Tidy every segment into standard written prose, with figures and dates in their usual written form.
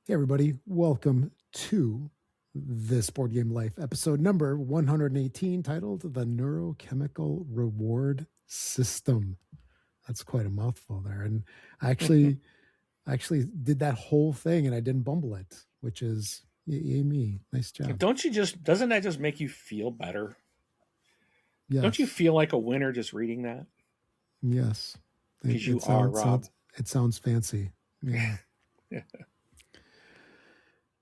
Hey, everybody. Welcome to this Board Game Life episode number 118, titled The Neurochemical Reward System. That's quite a mouthful there. And I actually did that whole thing and I didn't bumble it, which is yay me. Nice job. Doesn't that just make you feel better? Don't you Yes. feel like a winner just reading that? Yes. It, Because you it are, sounds Rob. sounds it sounds fancy. Yeah.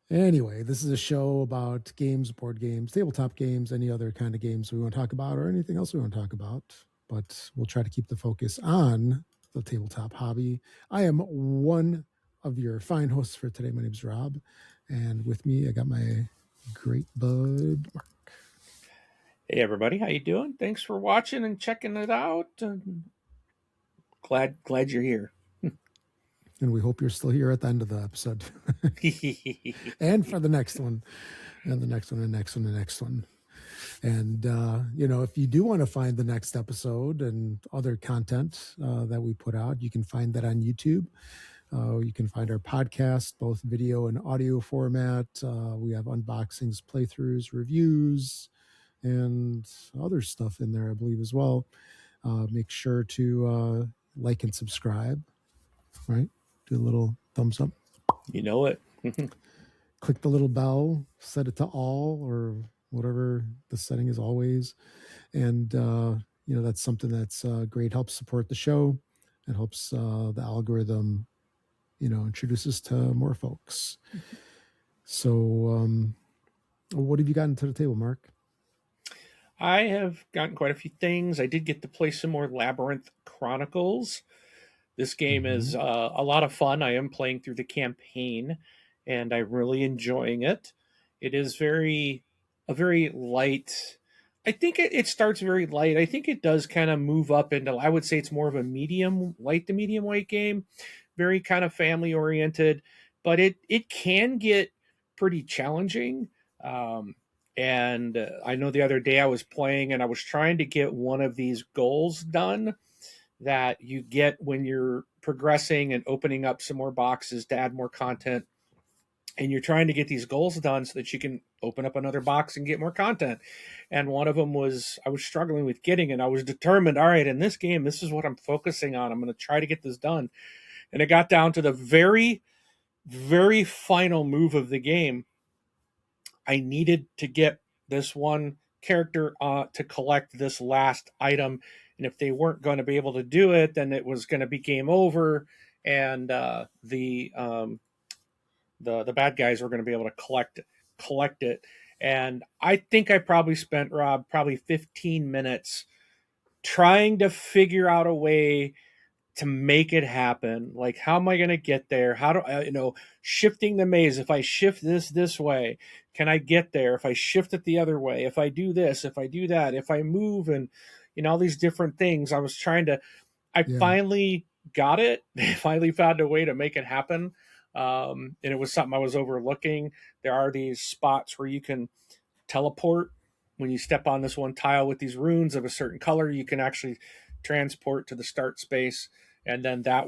Anyway, this is a show about games, board games, tabletop games, any other kind of games we want to talk about, or anything else we want to talk about. But we'll try to keep the focus on the tabletop hobby. I am one of your fine hosts for today. My name's Rob, and with me, I got my great bud Mark. Hey everybody, how you doing? Thanks for watching and checking it out. Glad you're here. And we hope you're still here at the end of the episode and for the next one, and the next one, and the next one, and the next one. And, if you do want to find the next episode and other content that we put out, you can find that on YouTube. You can find our podcast, both video and audio format. We have unboxings, playthroughs, reviews, and other stuff in there, I believe, as well. Make sure to like and subscribe, right? Do a little thumbs up. You know it. Click the little bell, set it to all or whatever the setting is always. And, that's something that's great, helps support the show. It helps the algorithm, introduce us to more folks. So what have you gotten to the table, Mark? I have gotten quite a few things. I did get to play some more Labyrinth Chronicles. This game is a lot of fun. I am playing through the campaign, and I'm really enjoying it. It is a very light. I think it starts very light. I think it does kind of move up into. I would say it's more of a light to medium weight game, very kind of family oriented, but it can get pretty challenging. And I know the other day I was playing and I was trying to get one of these goals done that you get when you're progressing and opening up some more boxes to add more content, and you're trying to get these goals done so that you can open up another box and get more content. And one of them was I was struggling with getting it. I was determined, all right, in this game, this is what I'm focusing on. I'm going to try to get this done. And it got down to the very, very final move of the game. I needed to get this one character to collect this last item, and if they weren't going to be able to do it, then it was going to be game over, and the bad guys were going to be able to collect it. And I think I probably spent, Rob, probably 15 minutes trying to figure out a way to make it happen. Like, how am I going to get there? How do I, shifting the maze? If I shift this way, can I get there? If I shift it the other way, if I do this, if I do that, if I move, and all these different things, I Yeah. finally got it. I finally found a way to make it happen. And it was something I was overlooking. There are these spots where you can teleport. When you step on this one tile with these runes of a certain color, you can actually transport to the start space. And then that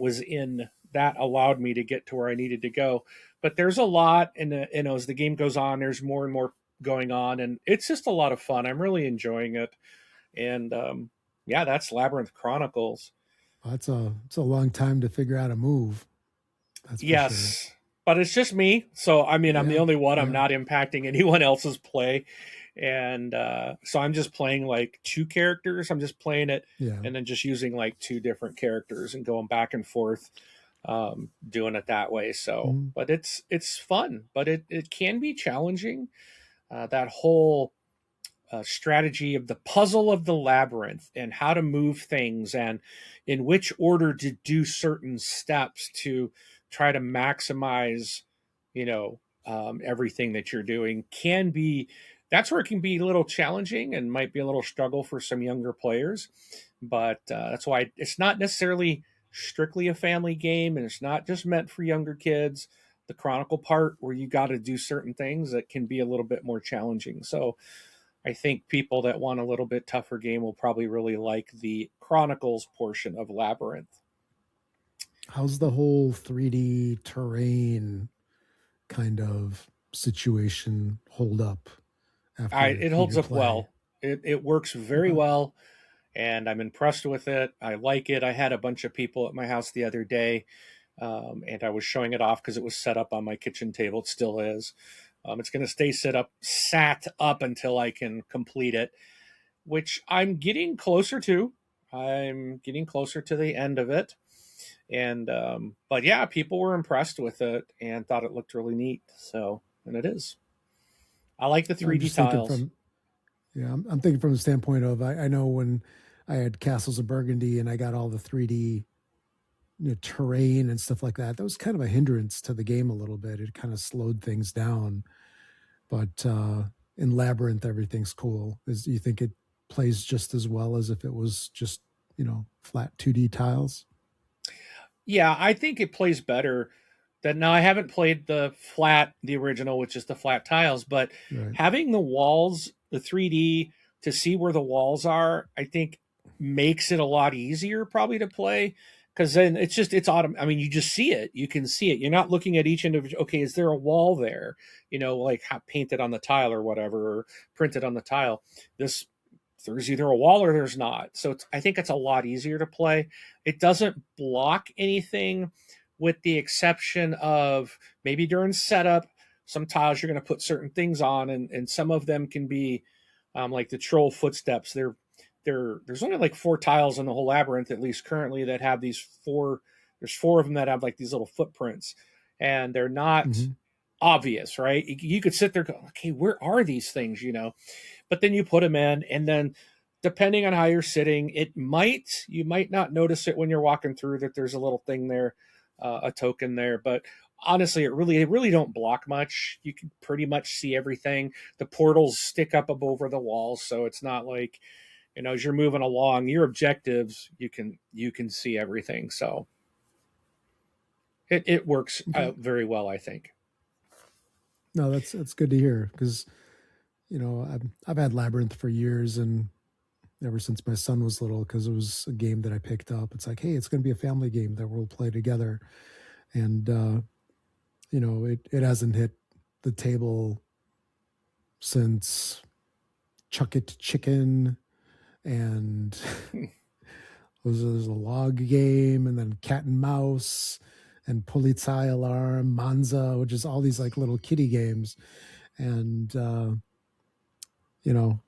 allowed me to get to where I needed to go. But there's a lot, and as the game goes on, there's more and more going on, and it's just a lot of fun. I'm really enjoying it. And yeah, that's Labyrinth Chronicles. It's a long time to figure out a move. That's for sure. Yes, but it's just me. So I mean, I'm the Yeah. only one. I'm Yeah. not impacting anyone else's play, and so I'm just playing like two characters. I'm just playing it, Yeah. and then just using like two different characters and going back and forth, doing it that way. So, Mm. but it's fun, but it can be challenging. That whole strategy of the puzzle of the labyrinth and how to move things and in which order to do certain steps to try to maximize, everything that you're doing can be. That's where it can be a little challenging and might be a little struggle for some younger players. But that's why it's not necessarily strictly a family game, and it's not just meant for younger kids. The chronicle part where you got to do certain things that can be a little bit more challenging. So I think people that want a little bit tougher game will probably really like the Chronicles portion of Labyrinth. How's the whole 3D terrain kind of situation hold up I after it holds you up play? well. It works very Okay. well, and I'm impressed with it. I like it. I had a bunch of people at my house the other day, and I was showing it off because it was set up on my kitchen table. It still is. It's going to stay sat up until I can complete it, which I'm getting closer to. I'm getting closer to the end of it, and but yeah, people were impressed with it and thought it looked really neat. So, and it is. I like the I'm 3D just thinking tiles. from yeah, I'm thinking from the standpoint of I know when I had Castles of Burgundy and I got all the 3D terrain and stuff like that. That was kind of a hindrance to the game a little bit. It kind of slowed things down. But in Labyrinth, everything's cool. Is you think it plays just as well as if it was just flat 2D tiles? Yeah, I think it plays better. That now I haven't played the original, which is the flat tiles, but Right. having the walls, the 3D to see where the walls are, I think makes it a lot easier probably to play because then it's autumn. I mean, you just see it. You can see it. You're not looking at each individual. Okay, is there a wall there? Like painted on the tile or whatever, or printed on the tile. This there's either a wall or there's not. So I think it's a lot easier to play. It doesn't block anything, with the exception of maybe during setup, some tiles you're going to put certain things on, and some of them can be like the troll footsteps. There's only like 4 tiles in the whole labyrinth, at least currently, that have these four. There's 4 of them that have like these little footprints, and they're not Mm-hmm. obvious, right? You could sit there, go, okay, where are these things? But then you put them in, and then depending on how you're sitting, you might not notice it when you're walking through that there's a little thing there, a token there. But honestly, it really don't block much. You can pretty much see everything. The portals stick up over the walls, so it's not like, as you're moving along your objectives, you can see everything. So it works Okay. very well, I think. No, that's good to hear because I've had Labyrinth for years and ever since my son was little because it was a game that I picked up. It's like, hey, it's going to be a family game that we'll play together, and it hasn't hit the table since Chuck It Chicken and there's a log game and then cat and mouse and Polizei Alarm, Manza, which is all these like little kiddie games. And, you know,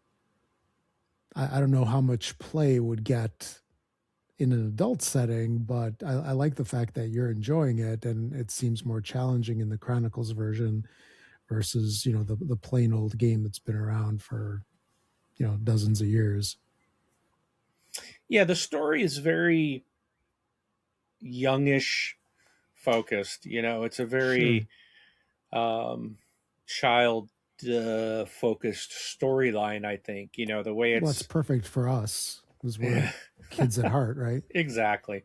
I don't know how much play would get in an adult setting, but I like the fact that you're enjoying it and it seems more challenging in the Chronicles version versus, the plain old game that's been around for, dozens of years. Yeah, the story is very youngish focused. It's a Sure. very um, child focused storyline. I think the way Well, it's it's perfect for us because we're yeah, kids at heart, right? exactly.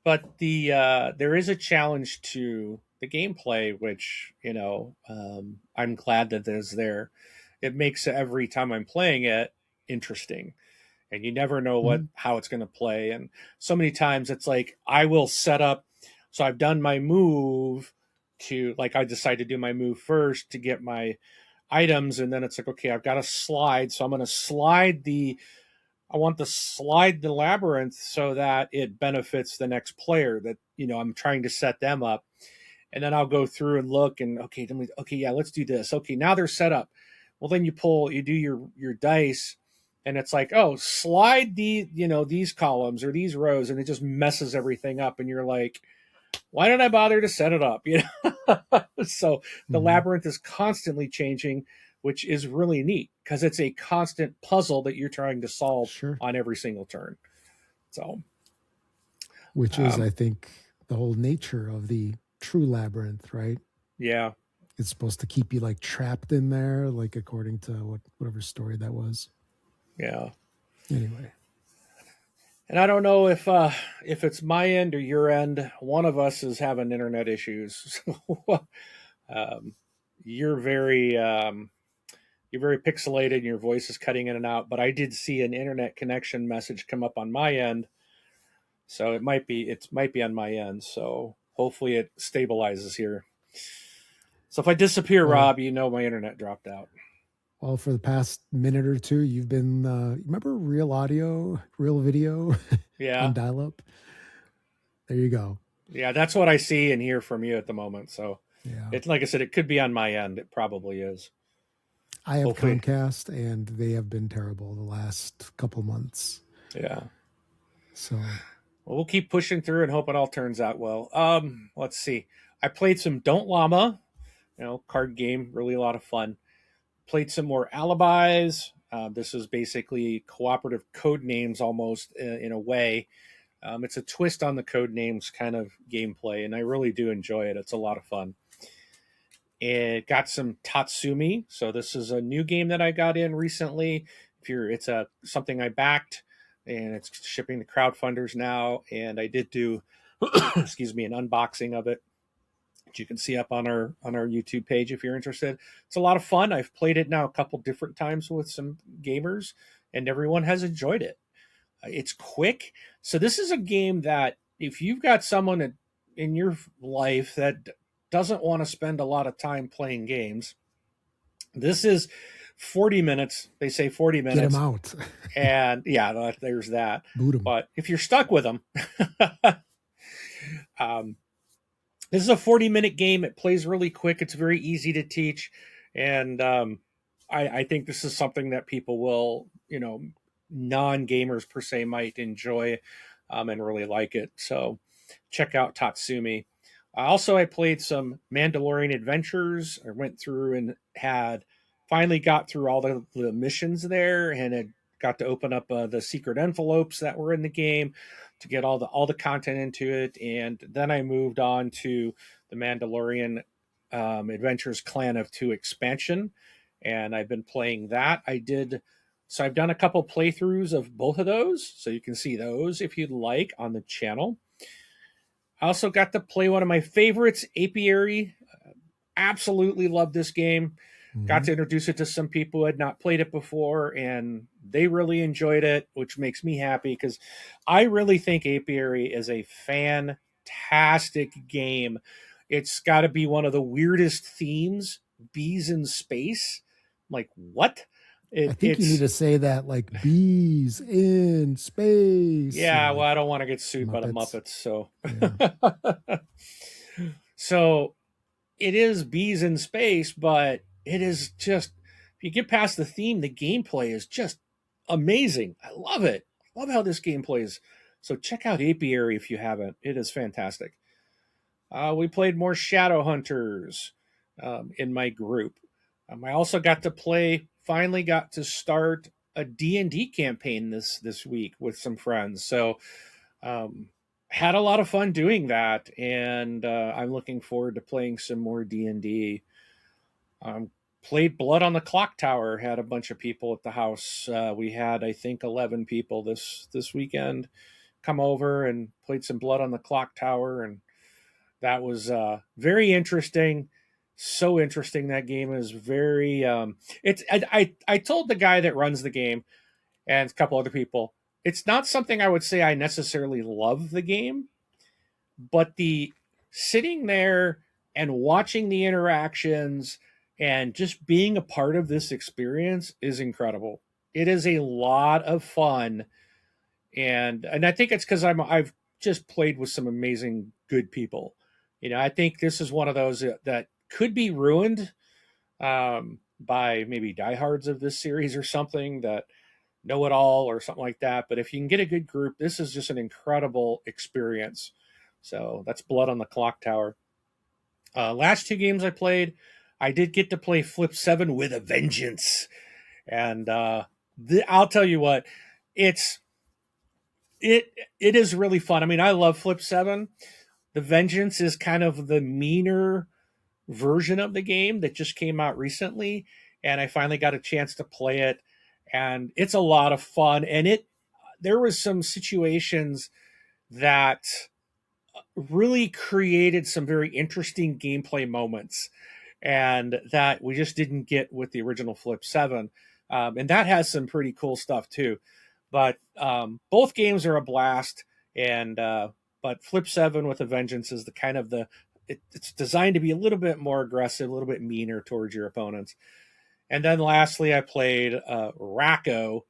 But there is a challenge to the gameplay, which I'm glad that is there. It makes every time I'm playing it interesting, and you never know Mm-hmm. how it's going to play. And so many times it's like I will set up. So I've done my move to like I decide to do my move first to get my items, and then it's like okay, I've got to slide, so I'm going to slide the. I want to slide the labyrinth so that it benefits the next player that I'm trying to set them up, and then I'll go through and look and okay, yeah, let's do this. Okay, now they're set up. Well, then you do your dice, and it's like, oh, slide these columns or these rows, and it just messes everything up, and you're like, why did I bother to set it up? So the Mm-hmm. labyrinth is constantly changing, which is really neat because it's a constant puzzle that you're trying to solve Sure. on every single turn. So Which is, um, I think, the whole nature of the true labyrinth, right? yeah, It's supposed to keep you like trapped in there, like according to whatever story that was. yeah. Anyway, And I don't know if it's my end or your end. One of us is having internet issues. um, you're very you're very pixelated and your voice is cutting in and out. But I did see an internet connection message come up on my end, so it might be on my end. So hopefully it stabilizes here. So if I disappear, Well, Rob, you know my internet dropped out. well, for the past minute or two, you've been, remember Real Audio, Real Video on Yeah. dial up? There you go. Yeah, that's what I see and hear from you at the moment. So Yeah. it's like I said, it could be on my end. It probably is. I have Hopefully. Comcast and they have been terrible the last couple months. Yeah. So, Well, we'll keep pushing through and hope it all turns out well. Let's see. I played some Don't Llama, card game, really a lot of fun. Played some more Alibis. This is basically cooperative code names almost in a way. It's a twist on the code names kind of gameplay, and I really do enjoy it. It's a lot of fun. It got some Tatsumi, so this is a new game that I got in recently. It's a something I backed, and it's shipping to crowdfunders now. And I did do, excuse me, an unboxing of it, which you can see up on our YouTube page if you're interested. It's a lot of fun. I've played it now a couple different times with some gamers, and everyone has enjoyed it. It's quick. So this is a game that if you've got someone in your life that doesn't want to spend a lot of time playing games, this is 40 minutes. They say 40 get them minutes. out. And yeah, there's that. Boot them. But if you're stuck with them, um, this is a 40-minute game. It plays really quick. It's very easy to teach. And I think this is something that people will, non-gamers per se might enjoy and really like it. So check out Tatsumi. Also, I played some Mandalorian Adventures. I went through and finally got through all the missions there, and it got to open up the secret envelopes that were in the game to get all the content into it. And then I moved on to the Mandalorian Adventures Clan of Two expansion, and I've been playing that. So I've done a couple playthroughs of both of those, so you can see those if you'd like on the channel. I also got to play one of my favorites, Apiary. Absolutely love this game. Got to introduce it to some people who had not played it before, and they really enjoyed it, which makes me happy because I really think Apiary is a fantastic game. It's got to be one of the weirdest themes, bees in space. I'm like, what? I think you need It's to say that like bees in space, Yeah, well, like I don't want to get sued by the Muppets. Muppets, so Yeah. so it is bees in space, but it is just if you get past the theme, the gameplay is just amazing. I love it. I love how this game plays. So check out Apiary if you haven't. It is fantastic. We played more Shadow Hunters in my group. I also finally got to start a D&D campaign this week with some friends. So um, had a lot of fun doing that, and I'm looking forward to playing some more D&D. Played Blood on the Clock Tower. Had a bunch of people at the house. We had, I think, 11 people this weekend come over and played some Blood on the Clock Tower, and that was very interesting. So interesting. That game is very. I told the guy that runs the game and a couple other people. It's not something I would say I necessarily love the game, but the sitting there and watching the interactions and just being a part of this experience is incredible. It is a lot of fun, and I think it's because I've just played with some amazing good people. I think this is one of those that could be ruined by maybe diehards of this series or something that know it all or something like that. But if you can get a good group, this is just an incredible experience. So that's Blood on the Clock Tower. Last two games I played, I did get to play Flip 7 with a vengeance. And I'll tell you what, it's it is really fun. I mean, I love Flip 7. The Vengeance is kind of the meaner version of the game that just came out recently, and I finally got a chance to play it, and it's a lot of fun. And there was some situations that really created some very interesting gameplay moments, and that we just didn't get with the original Flip 7. And that has some pretty cool stuff too. But both games are a blast, and but Flip 7 with a Vengeance is it's designed to be a little bit more aggressive, a little bit meaner towards your opponents. And then lastly, I played Racco,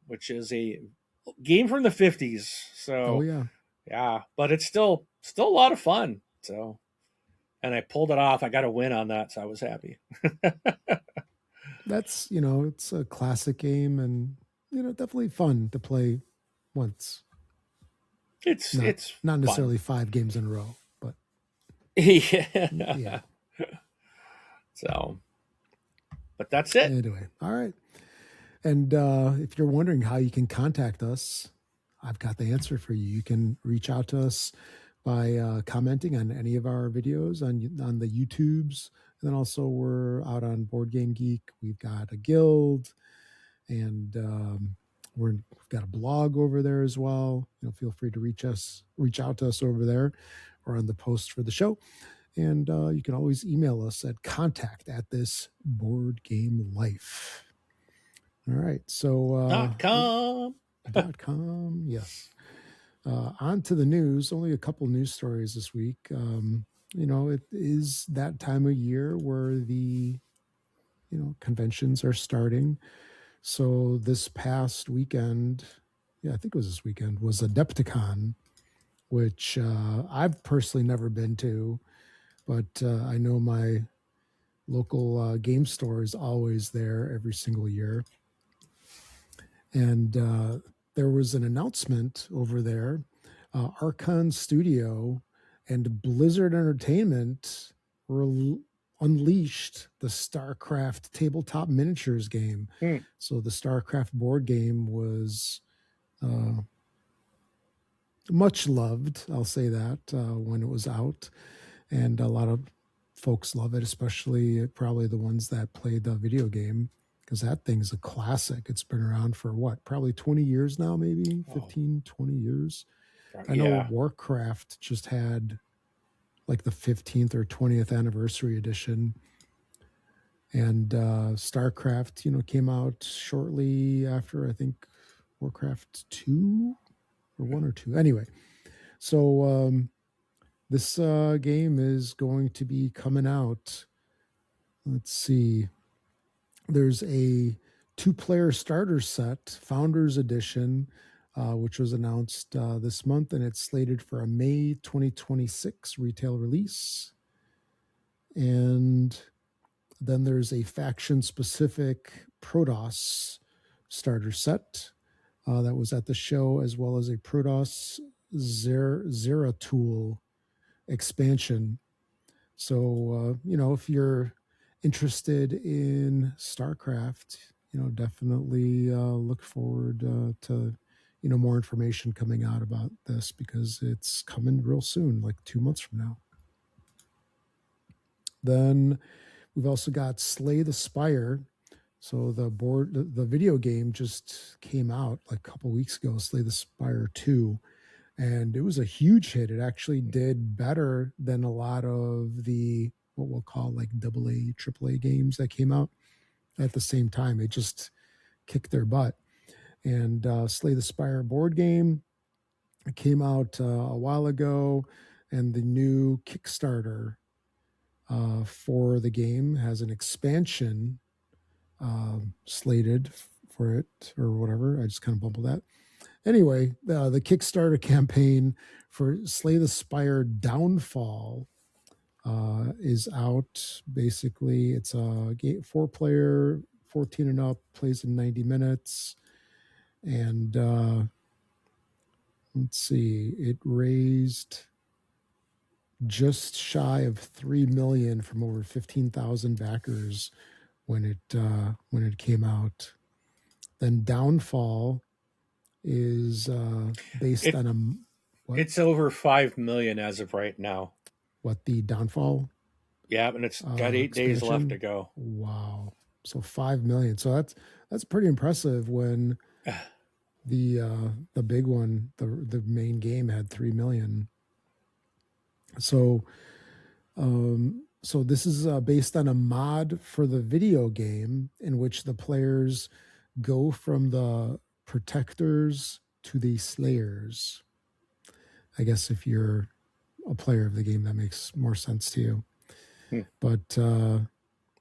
which is a game from the 50s. Oh So yeah, yeah, but it's still a lot of fun. So, and I pulled it off. I got a win on that, so I was happy. that's it's a classic game, and definitely fun to play once. It's Not it's not fun. necessarily 5 games in a row, but yeah. Yeah. So, but that's it. Anyway, all right. And if you're wondering how you can contact us, I've got the answer for you. You can reach out to us by commenting on any of our videos on the YouTubes. And then also we're out on Board Game Geek. We've got a guild, and we've got a blog over there as well. Feel free to reach out to us over there, or on the post for the show. And you can always email us at contact@thisboardgamelife. All right. So .com. .com, yes. On to the news. Only a couple news stories this week. It is that time of year where the conventions are starting. So this past weekend, yeah, I think it was this weekend, was Adepticon, which I've personally never been to, but I know my local game store is always there every single year. And there was an announcement over there. Archon Studio and Blizzard Entertainment unleashed the StarCraft tabletop miniatures game. Hmm. So the StarCraft board game was much loved, I'll say that, when it was out. And a lot of folks love it, especially probably the ones that played the video game, because that thing's a classic. It's been around for what, probably 20 years now, maybe 15, 20 years. I know Yeah. Warcraft just had like the 15th or 20th anniversary edition. And StarCraft, came out shortly after, I think, Warcraft 2 or 1 or 2. Anyway, so this game is going to be coming out. Let's see. There's a 2-player starter set, Founders Edition, which was announced this month, and it's slated for a May 2026 retail release. And then there's a faction-specific Protoss starter set that was at the show, as well as a Protoss Zeratul expansion. So, if you're interested in StarCraft, definitely look forward to, more information coming out about this, because it's coming real soon, like 2 months from now. Then we've also got Slay the Spire. So the video game just came out like a couple weeks ago, Slay the Spire 2. And it was a huge hit. It actually did better than a lot of the what we'll call like AA, AAA games that came out at the same time. It just kicked their butt. And Slay the Spire board game, it came out a while ago, and the new Kickstarter for the game has an expansion slated for it, or whatever. I just kind of bumbled that. Anyway, the Kickstarter campaign for Slay the Spire Downfall is out. Basically, it's a 4-player, 14 and up, plays in 90 minutes. And let's see, it raised just shy of 3 million from over 15,000 backers when it came out. Then Downfall is based on a what? It's over 5 million as of right now. What, the Downfall? Yeah, and it's got 8 days left to go. Wow. So 5 million. So that's pretty impressive when the big one, the main game, had 3 million. So so this is based on a mod for the video game, in which the players go from the protectors to the slayers. I guess if you're a player of the game, that makes more sense to you. Hmm. But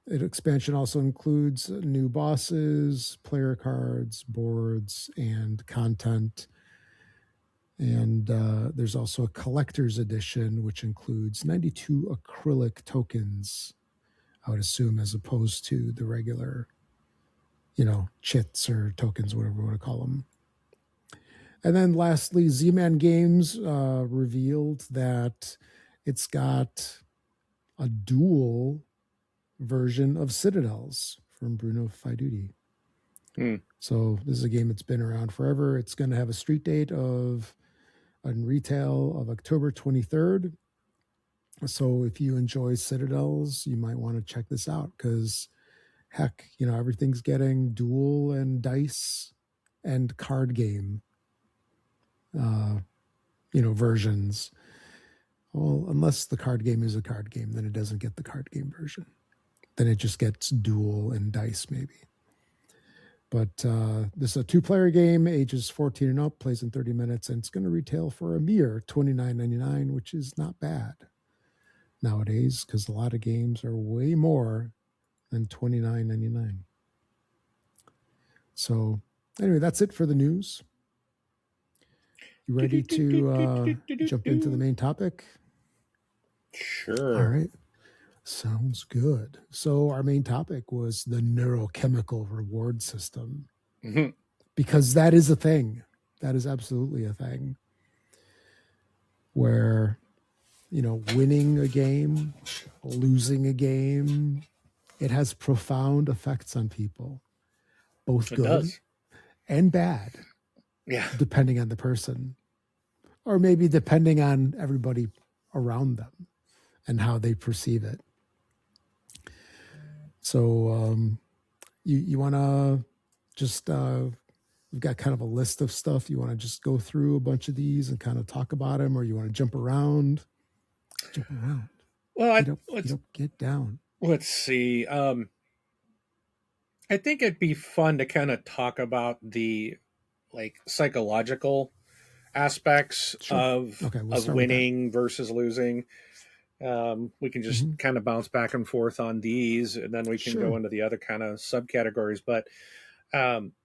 expansion also includes new bosses, player cards, boards, and content. And there's also a collector's edition, which includes 92 acrylic tokens, I would assume, as opposed to the regular, chits or tokens, whatever you want to call them. And then lastly, Z-Man Games revealed that it's got a dual version of Citadels from Bruno Faiduti. Hmm. So this is a game that's been around forever. It's going to have a street date of on retail of October 23rd. So if you enjoy Citadels, you might want to check this out because heck, everything's getting dual and dice and card game versions. Well, unless the card game is a card game, then it doesn't get the card game version. Then it just gets dual and dice maybe. But this is a 2-player game, ages 14 and up, plays in 30 minutes, and it's going to retail for a mere $29.99, which is not bad nowadays because a lot of games are way more than $29.99. So anyway, that's it for the news. You ready to jump into the main topic? Sure. All right. Sounds good. So our main topic was the neurochemical reward system. Mm-hmm. Because that is a thing. That is absolutely a thing. Where, winning a game, losing a game, it has profound effects on people, both It good does. and bad. Yeah. Depending on the person, or maybe depending on everybody around them and how they perceive it. So you want to just, we've got kind of a list of stuff. You want to just go through a bunch of these and kind of talk about them, or you want to jump around? Jump around. Well, Get down. Let's see. I think it'd be fun to kind of talk about the psychological aspects Sure. Okay, we'll of start with that. winning versus losing. We can just kind of bounce back and forth on these, and then we can go into the other kind of subcategories. But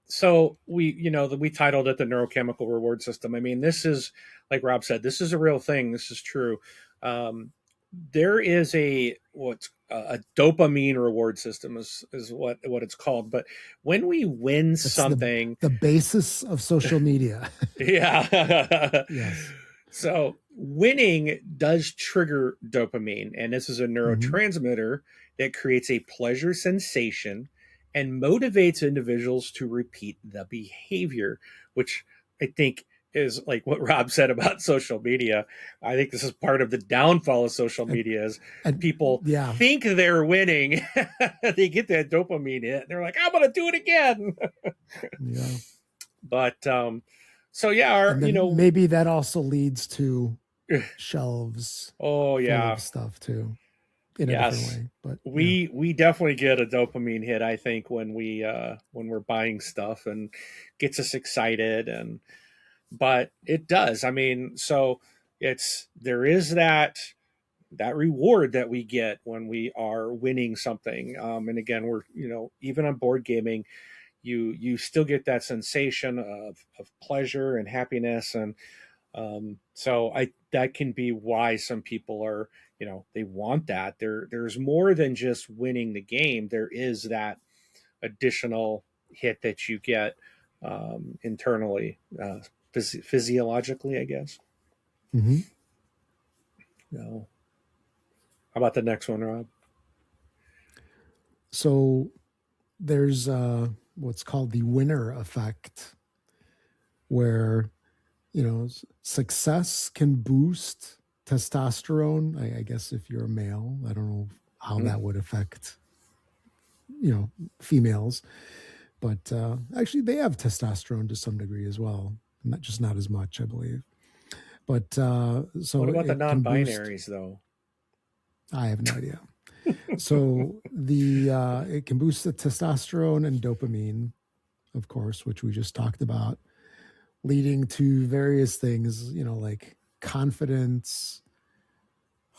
so we titled it the neurochemical reward system. I mean, this is, like Rob said, this is a real thing. This is true. There is what's a dopamine reward system is what it's called. But when we win something, the basis of social media. Yeah. Yes. So winning does trigger dopamine, and this is a neurotransmitter that creates a pleasure sensation and motivates individuals to repeat the behavior, which I think is like what Rob said about social media. I think this is part of the downfall of social media is people think they're winning. They get that dopamine hit. They're like, I'm going to do it again. Yeah. But so yeah, maybe that also leads to shelves. Oh yeah, full of stuff too, in a different way. But we definitely get a dopamine hit. I think when we're buying stuff and gets us excited, but it does. I mean, so there is that reward that we get when we are winning something. And again, we're even on board gaming, you still get that sensation of pleasure and happiness, and so that can be why some people are they want that. There's more than just winning the game. There is that additional hit that you get internally, physiologically, I guess. No. How about the next one, Rob? So there's what's called the winner effect, where success can boost testosterone. I guess if you're a male, I don't know how that would affect females, but actually they have testosterone to some degree as well, not as much, I believe. But so what about the non-binaries though? I have no idea. So it can boost the testosterone and dopamine, of course, which we just talked about, leading to various things, like confidence,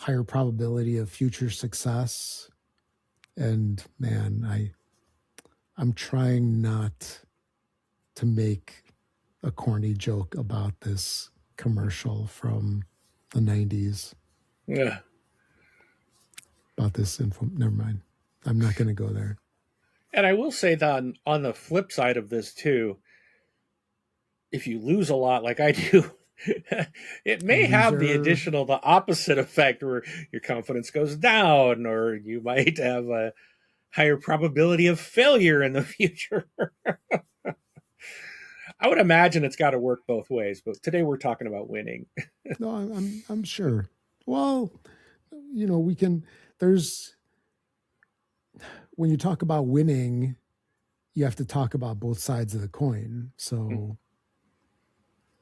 higher probability of future success. And man, I'm trying not to make a corny joke about this commercial from the 90s Yeah. about this info. Never mind. I'm not going to go there. And I will say that on the flip side of this too, if you lose a lot like I do, it may have Loser. the opposite effect where your confidence goes down, or you might have a higher probability of failure in the future. I would imagine it's got to work both ways, but today we're talking about winning. No, I'm sure. Well, we can. There's when you talk about winning, you have to talk about both sides of the coin. So,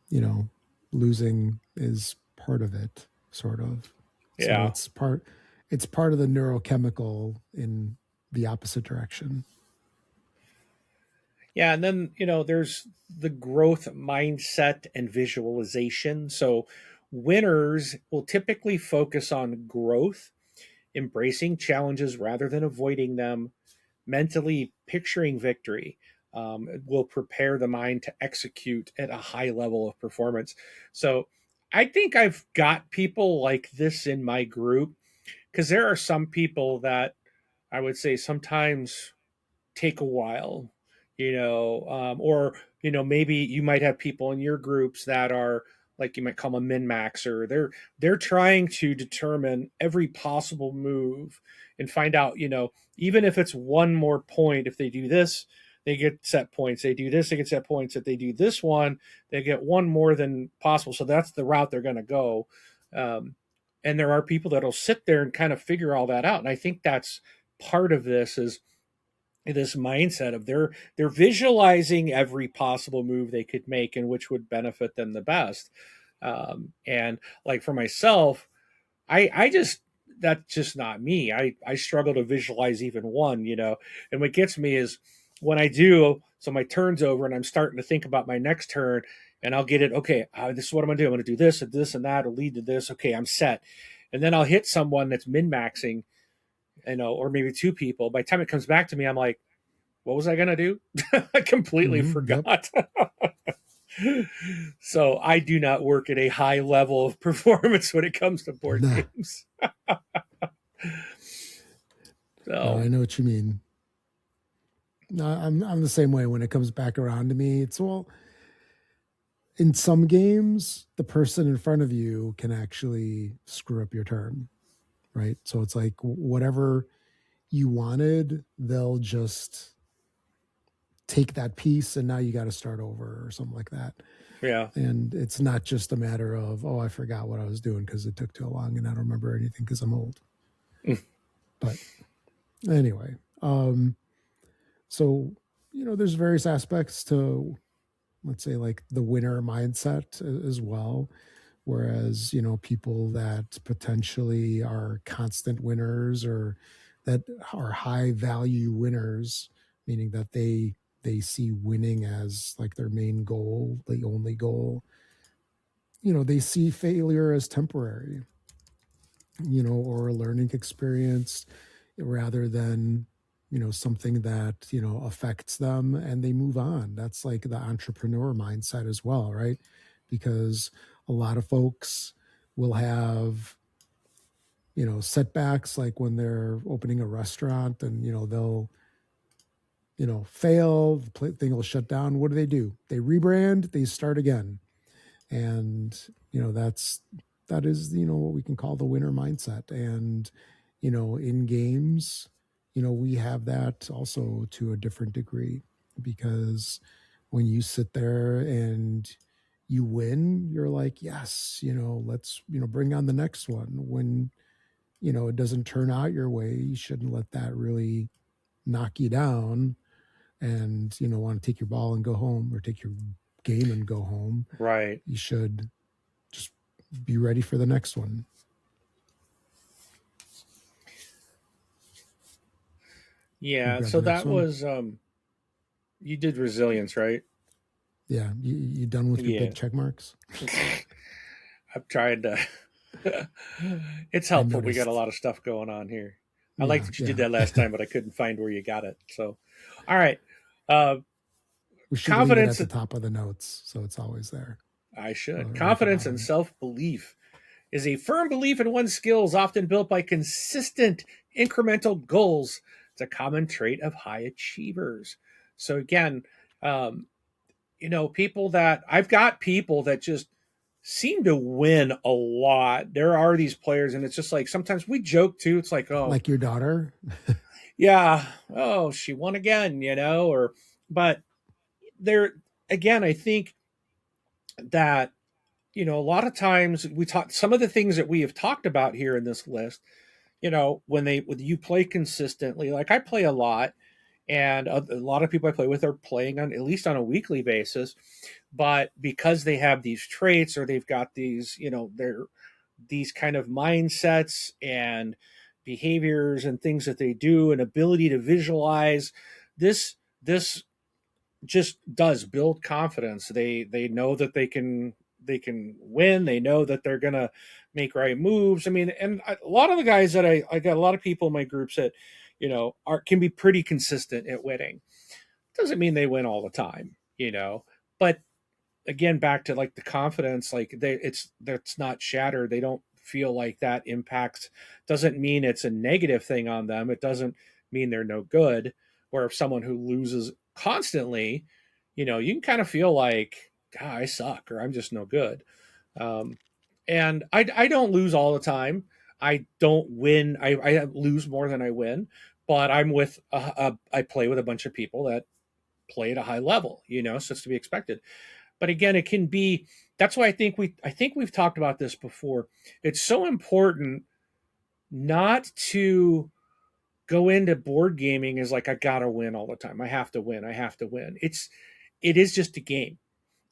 you know, losing is part of it, sort of. So Yeah. it's part of the neurochemical in the opposite direction. Yeah, and then, there's the growth mindset and visualization. So winners will typically focus on growth, embracing challenges rather than avoiding them, mentally picturing victory. Will prepare the mind to execute at a high level of performance. So I think I've got people like this in my group because there are some people that I would say sometimes take a while, or maybe you might have people in your groups that are like you might call them a min maxer. They're trying to determine every possible move and find out, even if it's one more point, if they do this, they get set points. They do this, they get set points. If they do this one, they get one more than possible. So that's the route they're going to go. And there are people that'll sit there and kind of figure all that out. And I think that's part of this mindset of they're visualizing every possible move they could make and which would benefit them the best. And like for myself, I just that's just not me. I struggle to visualize even one, And what gets me is when I do. So my turn's over, and I'm starting to think about my next turn, and I'll get it. Okay, this is what I'm gonna do. I'm gonna do this and this and that will lead to this. Okay, I'm set. And then I'll hit someone that's min maxing, or maybe two people. By the time it comes back to me, I'm like, what was I going to do? I completely Yep. forgot. So I do not work at a high level of performance when it comes to board Nah. games. No, So I know what you mean. No, I'm the same way when it comes back around to me. It's well, in some games, the person in front of you can actually screw up your turn, right? So it's like whatever you wanted, they'll just take that piece and now you got to start over or something like that. yeah, And it's not just a matter of, oh, I forgot what I was doing because it took too long and I don't remember anything because I'm old. But anyway, so, there's various aspects to, let's say, like the winner mindset as well. Whereas, people that potentially are constant winners or that are high value winners, meaning that they see winning as like their main goal, the only goal. They see failure as temporary, or a learning experience rather than, something that, affects them and they move on. That's like the entrepreneur mindset as well, right? Because a lot of folks will have, setbacks like when they're opening a restaurant and, they'll, fail, the thing will shut down. What do? They rebrand, they start again. And that is what we can call the winner mindset. And in games, we have that also to a different degree, because when you sit there and you win, you're like, yes, let's bring on the next one. When it doesn't turn out your way, you shouldn't let that really knock you down and want to take your ball and go home, or take your game and go home. right. You should just be ready for the next one. You Yeah. grab So the next that one. was you did resilience, right? Yeah, you done with your Yeah. big check marks? I've tried to. It's I helpful. We got a noticed. lot of stuff going on here. I like Yeah, that you did yeah. that last time, but I couldn't find where you got it. So, all right. Uh, We should leave it at confidence. the top of the notes so it's always there. I should. Right at the Confidence and bottom. self belief is a firm belief in one's skills, often built by consistent incremental goals. It's a common trait of high achievers. So again, um, people that I've got people that just seem to win a lot. There are these players, and it's just like sometimes we joke too. It's like, oh, Like your daughter. yeah, oh, she won again, or but there again, I think that a lot of times we talk some of the things that we have talked about here in this list. When you play consistently, like I play a lot, and a lot of people I play with are playing on at least on a weekly basis, but because they have these traits or they've got these, they're these kind of mindsets and behaviors and things that they do and ability to visualize this just does build confidence. They know that they can win. They know that they're gonna make right moves. I mean, and a lot of the guys that I got a lot of people in my groups that are can be pretty consistent at winning. Doesn't mean they win all the time, but again, back to like the confidence, like that's not shattered. They don't feel like that impacts. Doesn't mean it's a negative thing on them. It doesn't mean they're no good. Or if someone who loses constantly, you can kind of feel like, God, I suck, or I'm just no good. um, and I don't lose all the time. I don't win. I lose more than I win, but I'm with I play with a bunch of people that play at a high level, so it's to be expected. But again, it can be. That's why I think we've talked about this before. It's so important not to go into board gaming as like I gotta win all the time. I have to win. I have to win. It is just a game,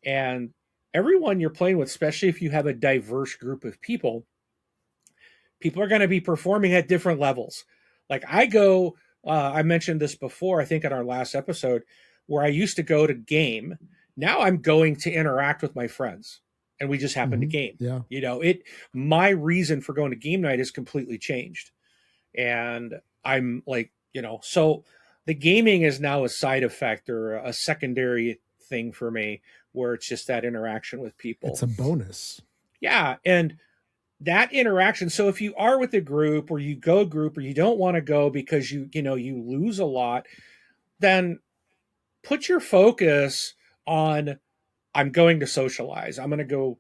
and everyone you're playing with, especially if you have a diverse group of people are going to be performing at different levels. Like I mentioned this before, I think in our last episode, where I used to go to game. Now I'm going to interact with my friends, and we just happen to Hmm. game. Yeah. My reason for going to game night has completely changed. And I'm like, so the gaming is now a side effect or a secondary thing for me where it's just that interaction with It's people. a bonus. Yeah. And that interaction. So if you are with a group or you go group or you don't want to go because you lose a lot, then put your focus on I'm going to socialize. I'm going to go,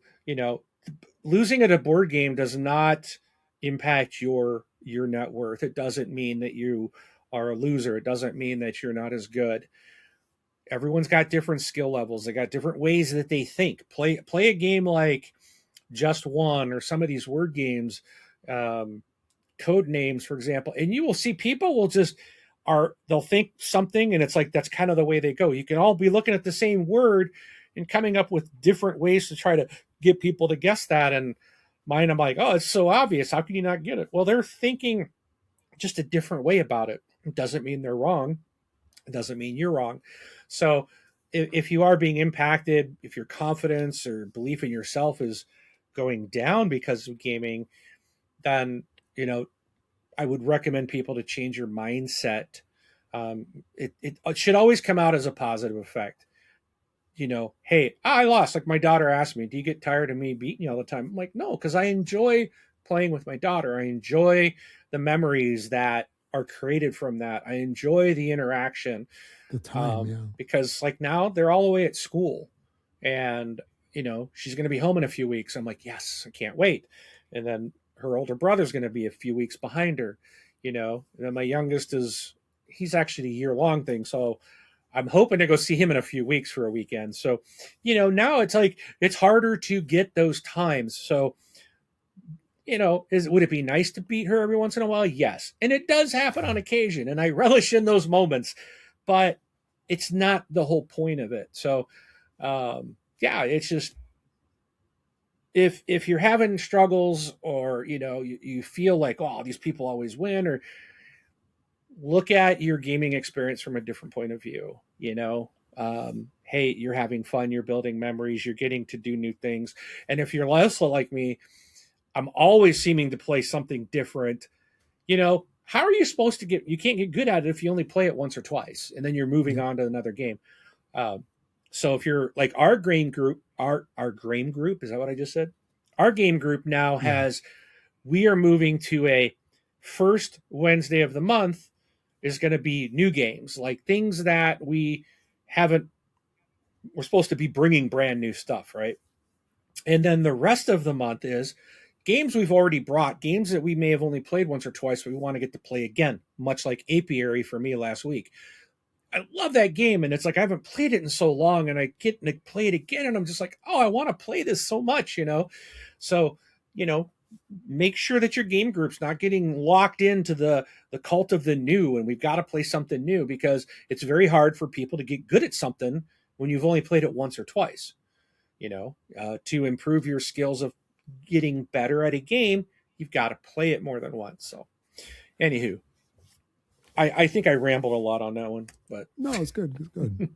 losing at a board game does not impact your net worth. It doesn't mean that you are a loser. It doesn't mean that you're not as good. Everyone's got different skill levels. They got different ways that they think. Play a game like Just One or some of these word games, um, code names, for example, and you will see people will just they'll think something, and it's like that's kind of the way they go. You can all be looking at the same word and coming up with different ways to try to get people to guess that. And mine, I'm like, oh, it's so obvious. How can you not get it? Well, they're thinking just a different way about it. It doesn't mean they're wrong. It doesn't mean you're wrong. So if you are being impacted, if your confidence or belief in yourself is going down because of gaming, then you know I would recommend people to change your mindset. It should always come out as a positive effect. Hey, I lost. Like my daughter asked me, "Do you get tired of me beating you all the time?" I'm like, no, because I enjoy playing with my daughter. I enjoy the memories that are created from that. I enjoy the interaction, The time. Yeah. because like now they're all away at school, and she's going to be home in a few weeks. I'm like, yes, I can't wait. And then her older brother's going to be a few weeks behind her. And then my youngest is he's actually a year long thing, so I'm hoping to go see him in a few weeks for a weekend. So now it's like it's harder to get those times. So would it be nice to beat her every once in a while? Yes, and it does happen on occasion, and I relish in those moments, but it's not the whole point of it. So yeah, it's just if you're having struggles, or you feel like, oh, these people always win, or look at your gaming experience from a different point of view. Hey, you're having fun, you're building memories, you're getting to do new things. And if you're less like me, I'm always seeming to play something different. How are you supposed to you can't get good at it if you only play it once or twice and then you're moving Yep. on to another game. Um, so if you're like our game group, is that what I just said? Our game group now Yeah. we are moving to a first Wednesday of the month is going to be new games, like things that haven't, we're supposed to be bringing brand new stuff, right? And then the rest of the month is games we've already brought, games that we may have only played once or twice, but we want to get to play again, much like Apiary for me last week. I love that game, and it's like I haven't played it in so long, and I get to play it again, and I'm just like, oh, I want to play this so much. So, you know, make sure that your game group's not getting locked into the cult of the new, and we've got to play something new because it's very hard for people to get good at something when you've only played it once or twice. To improve your skills of getting better at a game, you've got to play it more than once. So, anywho, I think I rambled a lot on that one, but No, it's good. It's good.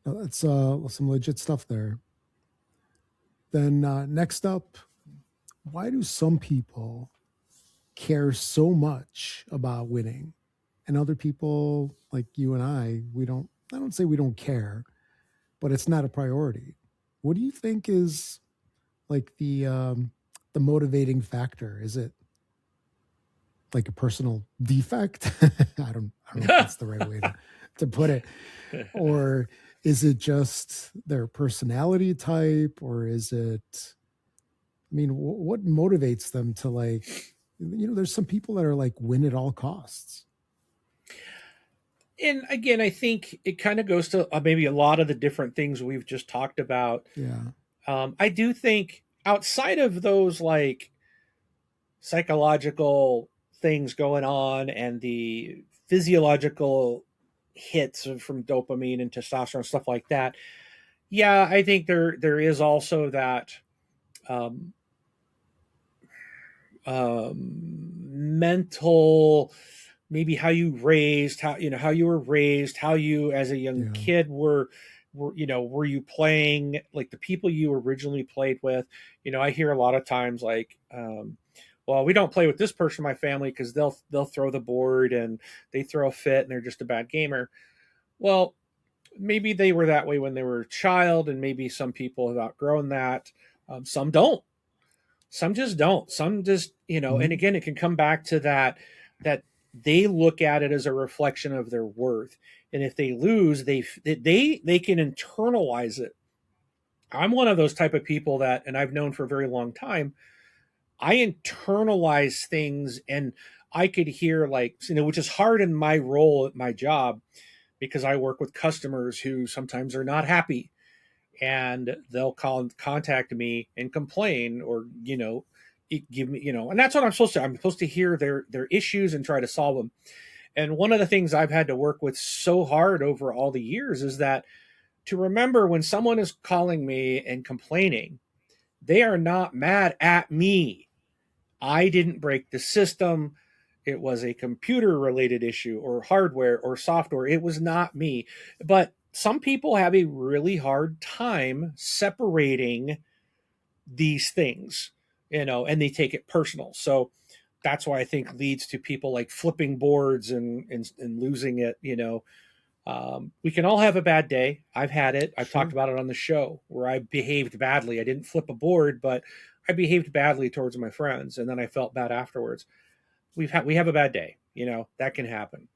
No, it's some legit stuff there. Then next up, why do some people care so much about winning, and other people like you and we don't? I don't say we don't care, but it's not a priority. What do you think is like the motivating factor? Is it like a personal defect? I don't know if that's the right way to put it. Or is it just their personality type? Or is it, I mean, what motivates them to like, there's some people that are like win at all costs. and again, I think it kind of goes to maybe a lot of the different things we've just talked about. Yeah. I do think outside of those like psychological things going on and the physiological hits from dopamine and testosterone stuff like that, yeah, I think there is also that um, mental, maybe how you raised, how you were raised, how you as a young Yeah. kid were you playing like the people you originally played with. I hear a lot of times like, well, we don't play with this person in my family because they'll throw the board and they throw a fit and they're just a bad gamer. Well, maybe they were that way when they were a child, and maybe some people have outgrown that. Some don't. Some just don't. Some just, and Mhm. again, it can come back to that they look at it as a reflection of their worth. And if they lose, they can internalize it. I'm one of those type of people that, and I've known for a very long time, I internalize things, and I could hear like, which is hard in my role at my job because I work with customers who sometimes are not happy, and they'll call and contact me and complain, or give me, and that's what I'm supposed to hear their issues and try to solve them. And one of the things I've had to work with so hard over all the years is that to remember when someone is calling me and complaining, they are not mad at me. I didn't break the system. It was a computer related issue or hardware or software. It was not me. But some people have a really hard time separating these things, and they take it personal. So that's why I think leads to people like flipping boards and losing it. We can all have a bad day. I've had it. I've talked Sure. about it on the show where I behaved badly. I didn't flip a board, but I behaved badly towards my friends, and then I felt bad afterwards. We have a bad day. That can happen.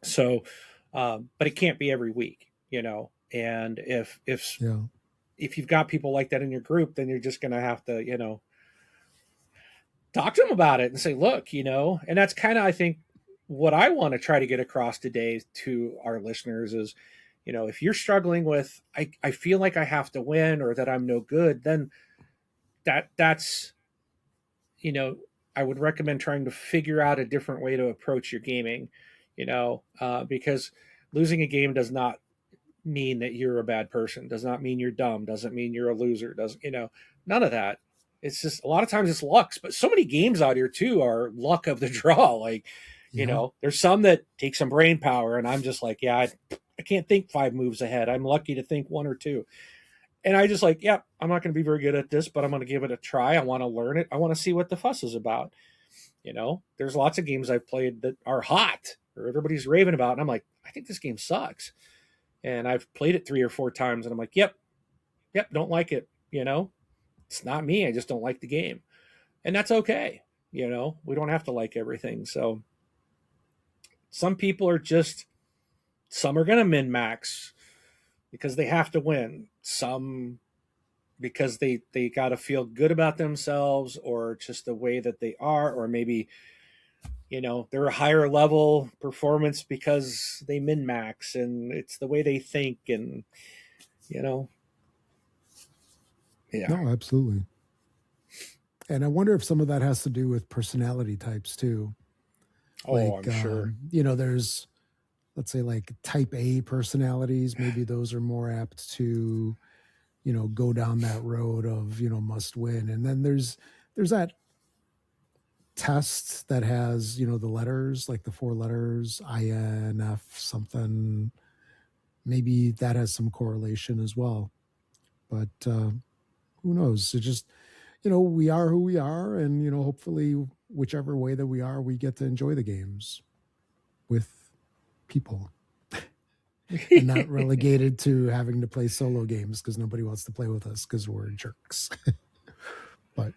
So, but it can't be every week. And Yeah. if you've got people like that in your group, then you're just going to have to talk to them about it and say, look. And that's kind of, I think, what I want to try to get across today to our listeners is, if you're struggling with, I feel like I have to win or that I'm no good, then that's, you know, I would recommend trying to figure out a different way to approach your gaming, because losing a game does not mean that you're a bad person, does not mean you're dumb, doesn't mean you're a loser, doesn't, none of that. It's just a lot of times it's lucks, but so many games out here too are luck of the draw. Like, Yeah. there's some that take some brain power, and I'm just like, yeah, I can't think 5 moves ahead. I'm lucky to think one or two. And I just like, yep, I'm not going to be very good at this, but I'm going to give it a try. I want to learn it. I want to see what the fuss is about. There's lots of games I've played that are hot or everybody's raving about, and I'm like, I think this game sucks. And I've played it 3 or 4 times, and I'm like, yep, yep, don't like it. It's not me. I just don't like the game, and that's okay. We don't have to like everything. So some people are just some are gonna min max because they have to win. Some because they got to feel good about themselves, or just the way that they are, or maybe they're a higher level performance because they min max and it's the way they think, and you know yeah. No, absolutely. And I wonder if some of that has to do with personality types too. Oh, Like, I'm sure. there's, let's say, like type A personalities. Maybe those are more apt to, go down that road of, must win. And then there's that test that has, the letters, like the 4 letters, INF something. Maybe that has some correlation as well. But who knows? It just, we are who we are. And, hopefully, whichever way that we are, we get to enjoy the games with people and not relegated to having to play solo games because nobody wants to play with us because we're jerks. But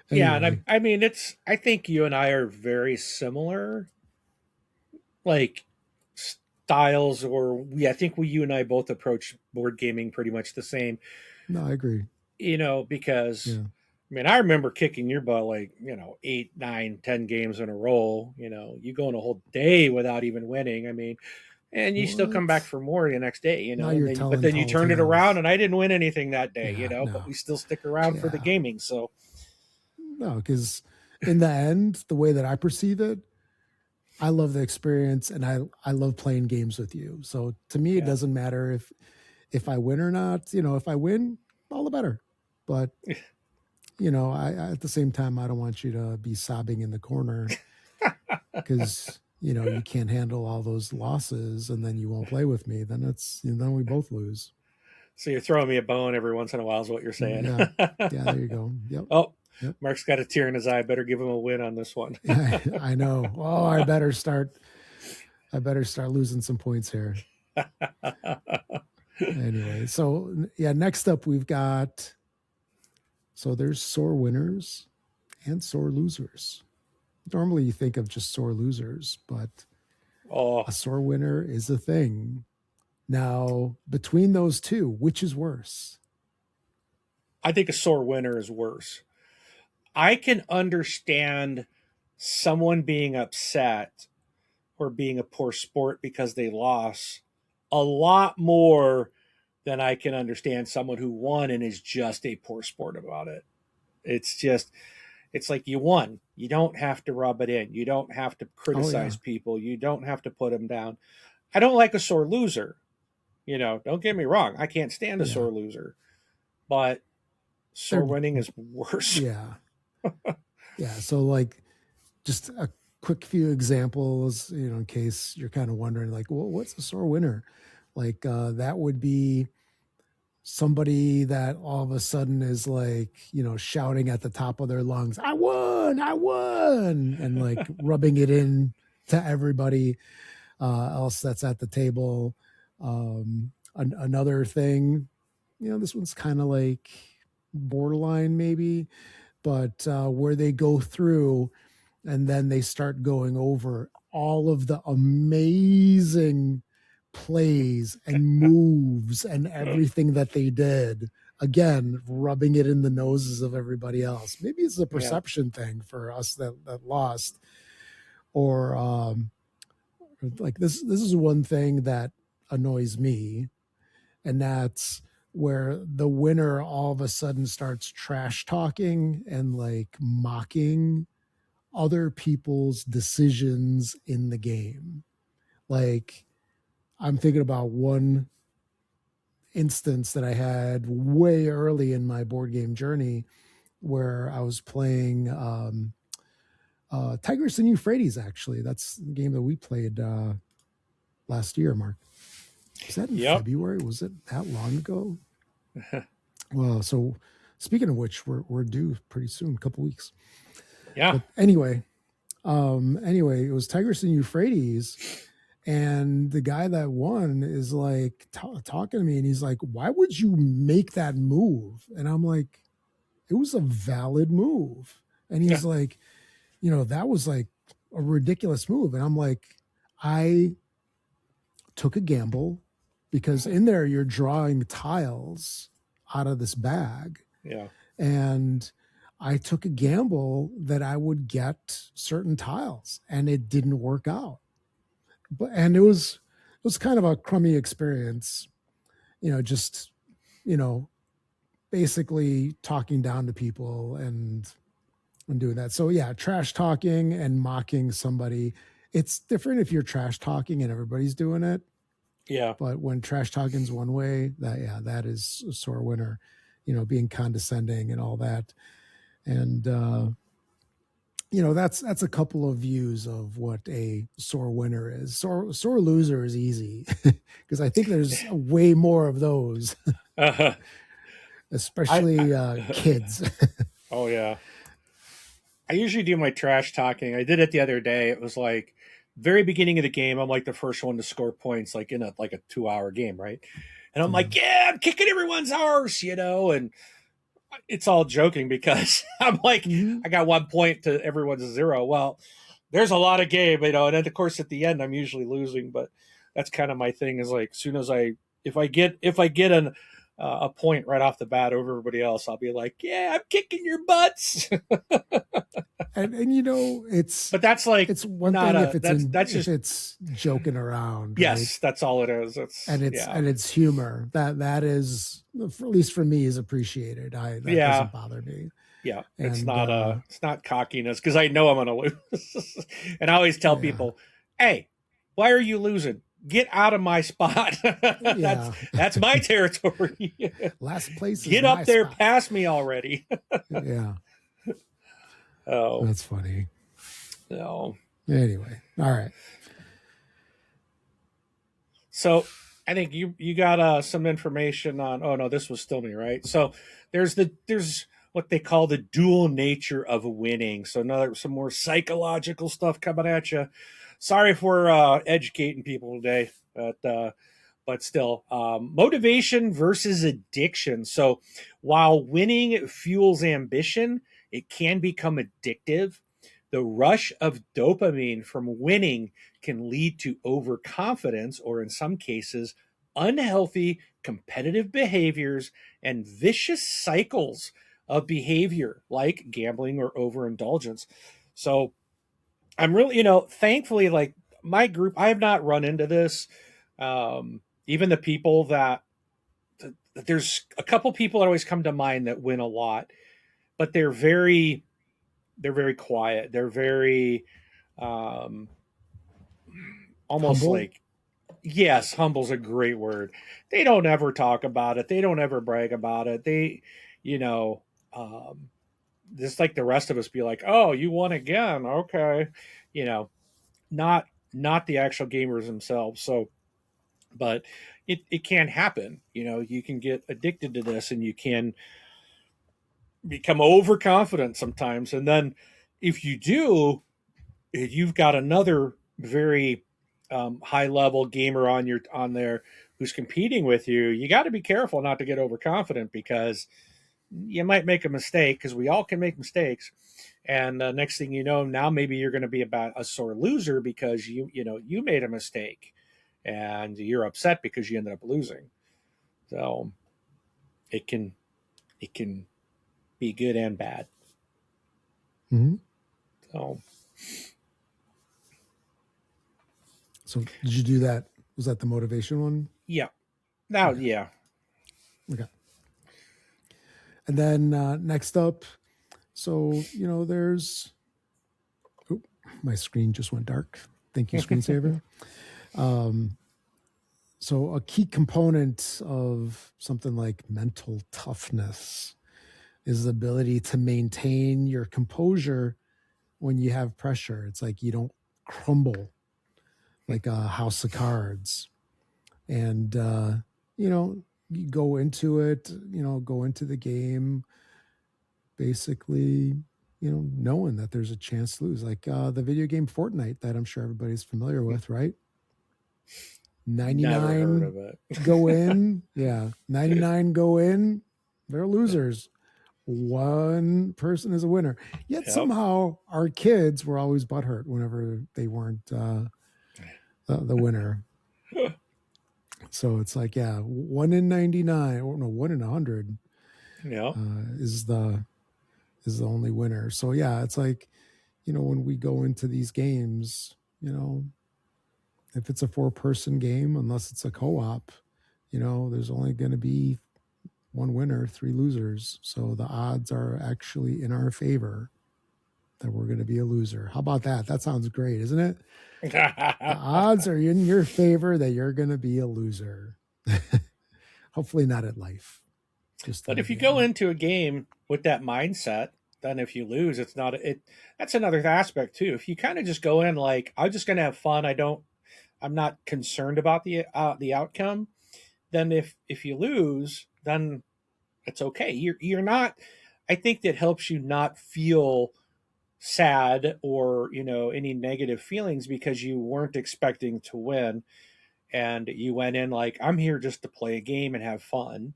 Yeah, and anyway, I mean, I think you and I are very similar, like styles, or I think you and I both approach board gaming pretty much the same. no, I agree. Because Yeah. I mean, I remember kicking your butt like 8, 9, 10 games in a row. You going a whole day without even winning. I mean, and you still come back What? for more the next day. Now And you're then but telling then you tall turned it around, tales. and I didn't win anything that day. Yeah, But no. we still stick around for the Yeah. gaming. So No, because in the end, the way that I perceive it, I love the experience and I love playing games with you. So to me, it yeah, doesn't matter if I win or not. If I win, all the better. But I at the same time, I don't want you to be sobbing in the corner because you can't handle all those losses and then you won't play with me. Then then we both lose. so you're throwing me a bone every once in a while is what you're saying. Yeah, yeah. There you go. Yep, Oh, yep. Mark's got a tear in his eye. Better give him a win on this one. I know. Oh, I better start. I better start losing some points here. Anyway, so yeah, next up we've got, so there's sore winners and sore losers. Normally you think of just sore losers, but a Oh, sore winner is a thing. Now, between those two, which is worse? I think a sore winner is worse. I can understand someone being upset or being a poor sport because they lost a lot more than I can understand someone who won and is just a poor sport about it. It's just, it's like you won. You don't have to rub it in. You don't have to Oh yeah, criticize people. You don't have to put them down. I don't like a sore loser. Don't get me wrong. I can't stand a yeah. sore loser, but sore They're winning is worse. yeah, yeah. So like, just a quick few examples, in case you're kind of wondering, like, well, what's a sore winner? Like, that would be somebody that all of a sudden is like, shouting at the top of their lungs, I won, and like rubbing it in to everybody else that's at the table. Another thing, this one's kind of like borderline maybe, but where they go through and then they start going over all of the amazing plays and moves and everything that they did, again rubbing it in the noses of everybody else. Maybe it's a Yeah. perception thing for us that lost, or like this is one thing that annoys me, and that's where the winner all of a sudden starts trash talking and like mocking other people's decisions in the game. Like, I'm thinking about one instance that I had way early in my board game journey where I was playing Tigris and Euphrates, actually. That's the game that we played last year, Mark. Was that in Yep. February? Was it that long ago? Well, so speaking of which, we're due pretty soon, a couple weeks. Yeah. But anyway, it was Tigris and Euphrates, and the guy that won is like talking to me, and he's like, "Why would you make that move?" And I'm like, "It was a valid move." And Yeah. he's like, "That was like a ridiculous move." And I'm like, "I took a gamble because in there you're drawing tiles out of this bag, Yeah. and I took a gamble that I would get certain tiles, and it didn't work out. And it was kind of a crummy experience, just you know basically talking down to people and doing that. So yeah, trash talking and mocking somebody. It's different if you're trash talking and everybody's doing it, Yeah. but when trash talking's one way, that is a sore winner. Being condescending and all that. And that's a couple of views of what a sore winner is. Sore loser is easy because I think there's way more of those, Uh, I especially kids. oh yeah. I usually do my trash talking. I did it the other day. It was like very beginning of the game. I'm like the first one to score points, like in a 2 hour game, right? And I'm Yeah. like, yeah, I'm kicking everyone's arse, and it's all joking because I'm like, Hmm. I got 1 point to everyone's zero. Well, there's a lot of game, and then of course at the end I'm usually losing, but that's kind of my thing. Is like, as soon as if I get a point right off the bat over everybody else, I'll be like, yeah, I'm kicking your butts. And it's But that's like it's one not thing a if it's that's if just it's joking around, right? yes, that's all it is. And It's it's yeah. and it's humor that is, at least for me, is appreciated. I That Yeah. doesn't bother me. Yeah. It's And not cockiness because I know I'm gonna lose. And I always tell yeah, people, hey, why are you losing? Get out of my spot. that's yeah. that's my territory. Last place is Get my up there spot. past me already. Yeah, Oh that's funny. no. Anyway, all right. So I think you got some information on. Oh no, this was still me, right? So there's what they call the dual nature of winning. So another some more psychological stuff coming at you. Sorry if we're educating people today, but still, motivation versus addiction. So while winning fuels ambition, it can become addictive. The rush of dopamine from winning can lead to overconfidence, or in some cases, unhealthy competitive behaviors and vicious cycles of behavior like gambling or overindulgence. So I'm really, thankfully, like my group, I have not run into this. Even the people there's a couple people that always come to mind that win a lot, but they're very quiet. They're very um, almost Humble. like yes, humble's a great word. They don't ever talk about it. They don't ever brag about it. They, you know, um, just like the rest of us, be like, "Oh, you won again? Okay," you know, not not the actual gamers themselves. So, but it can happen. You can get addicted to this, and you can become overconfident sometimes. And then, if you do, you've got another very high level gamer on there who's competing with you. You got to be careful not to get overconfident because you might make a mistake because we all can make mistakes. And next thing you know, now maybe you're going to be about a sore loser because you made a mistake and you're upset because you ended up losing. So it can it can be good and bad. Hmm. So So did you do that? Was that the motivation one? yeah, now Okay. yeah. Okay. And then next up, so there's. Oh, my screen just went dark. Thank you, screensaver. Um, so a key component of something like mental toughness is the ability to maintain your composure when you have pressure. It's like you don't crumble like a house of cards. And, you know, you go into it, go into the game basically, knowing that there's a chance to lose. Like the video game Fortnite that I'm sure everybody's familiar with, right? Never heard 99 of it. go in. Yeah. 99 go in. They're losers. One person is a winner. Yet Yep. somehow our kids were always butthurt whenever they weren't the winner. So it's like, yeah, 1 in 99, or no, 1 in 100 Yep. is the only winner. So yeah, it's like, when we go into these games, if it's a 4-person game, unless it's a co-op, there's only going to be one winner, 3 losers. So the odds are actually in our favor that we're going to be a loser. How about that? That sounds great, isn't it? The odds are in your favor that you're going to be a loser. Hopefully not at life. Just in But the if you go game. into a game with that mindset, then if you lose, it's not it. That's another aspect too. If you kind of just go in like I'm just going to have fun, I'm not concerned about the outcome. Then if you lose, then it's okay. You're not. I think that helps you not feel sad or any negative feelings because you weren't expecting to win and you went in like I'm here just to play a game and have fun.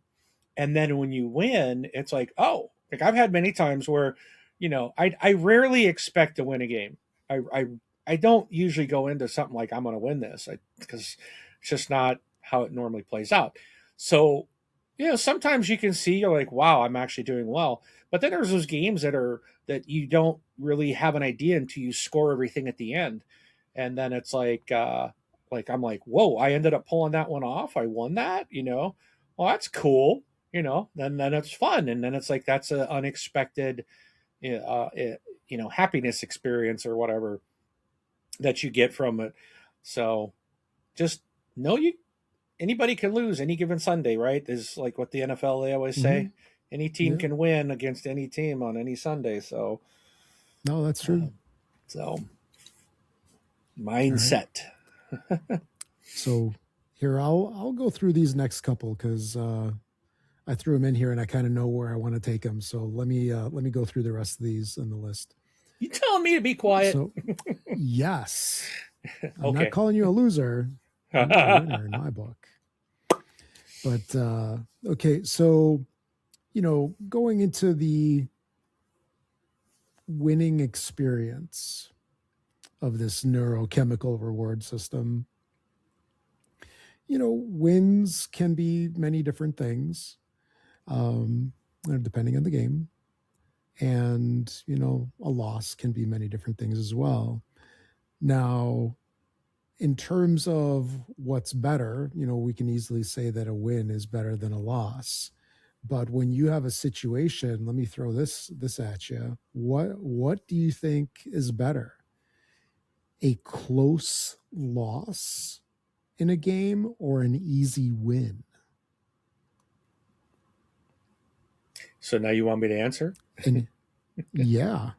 And then when you win, it's like, oh, like I've had many times where, I rarely expect to win a game. I I don't usually go into something like I'm going to win this because it's just not how it normally plays out. So, sometimes you can see you're like, wow, I'm actually doing well. But then there's those games that you don't really have an idea until you score everything at the end, and then it's like I'm like, whoa, I ended up pulling that one off. I won that. Well, that's cool. Then it's fun, and then it's like that's an unexpected, happiness experience or whatever that you get from it. So just know you anybody can lose any given Sunday, right? Is like what the NFL they always Mm-hmm. say. Any team Yeah. can win against any team on any Sunday. So, No, that's true. um, so All right. mindset. So here I'll go through these next couple because I threw them in here and I kind of know where I want to take them. So let me go through the rest of these in the list. You telling me to be quiet? So yes, I'm not Okay. calling you a loser. You're a winner in my book. But okay, so going into the winning experience of this neurochemical reward system, wins can be many different things, um, depending on the game. And, a loss can be many different things as well. Now, in terms of what's better, we can easily say that a win is better than a loss. But when you have a situation, let me throw this at you. What do you think is better? A close loss in a game or an easy win? So now you want me to answer? And yeah,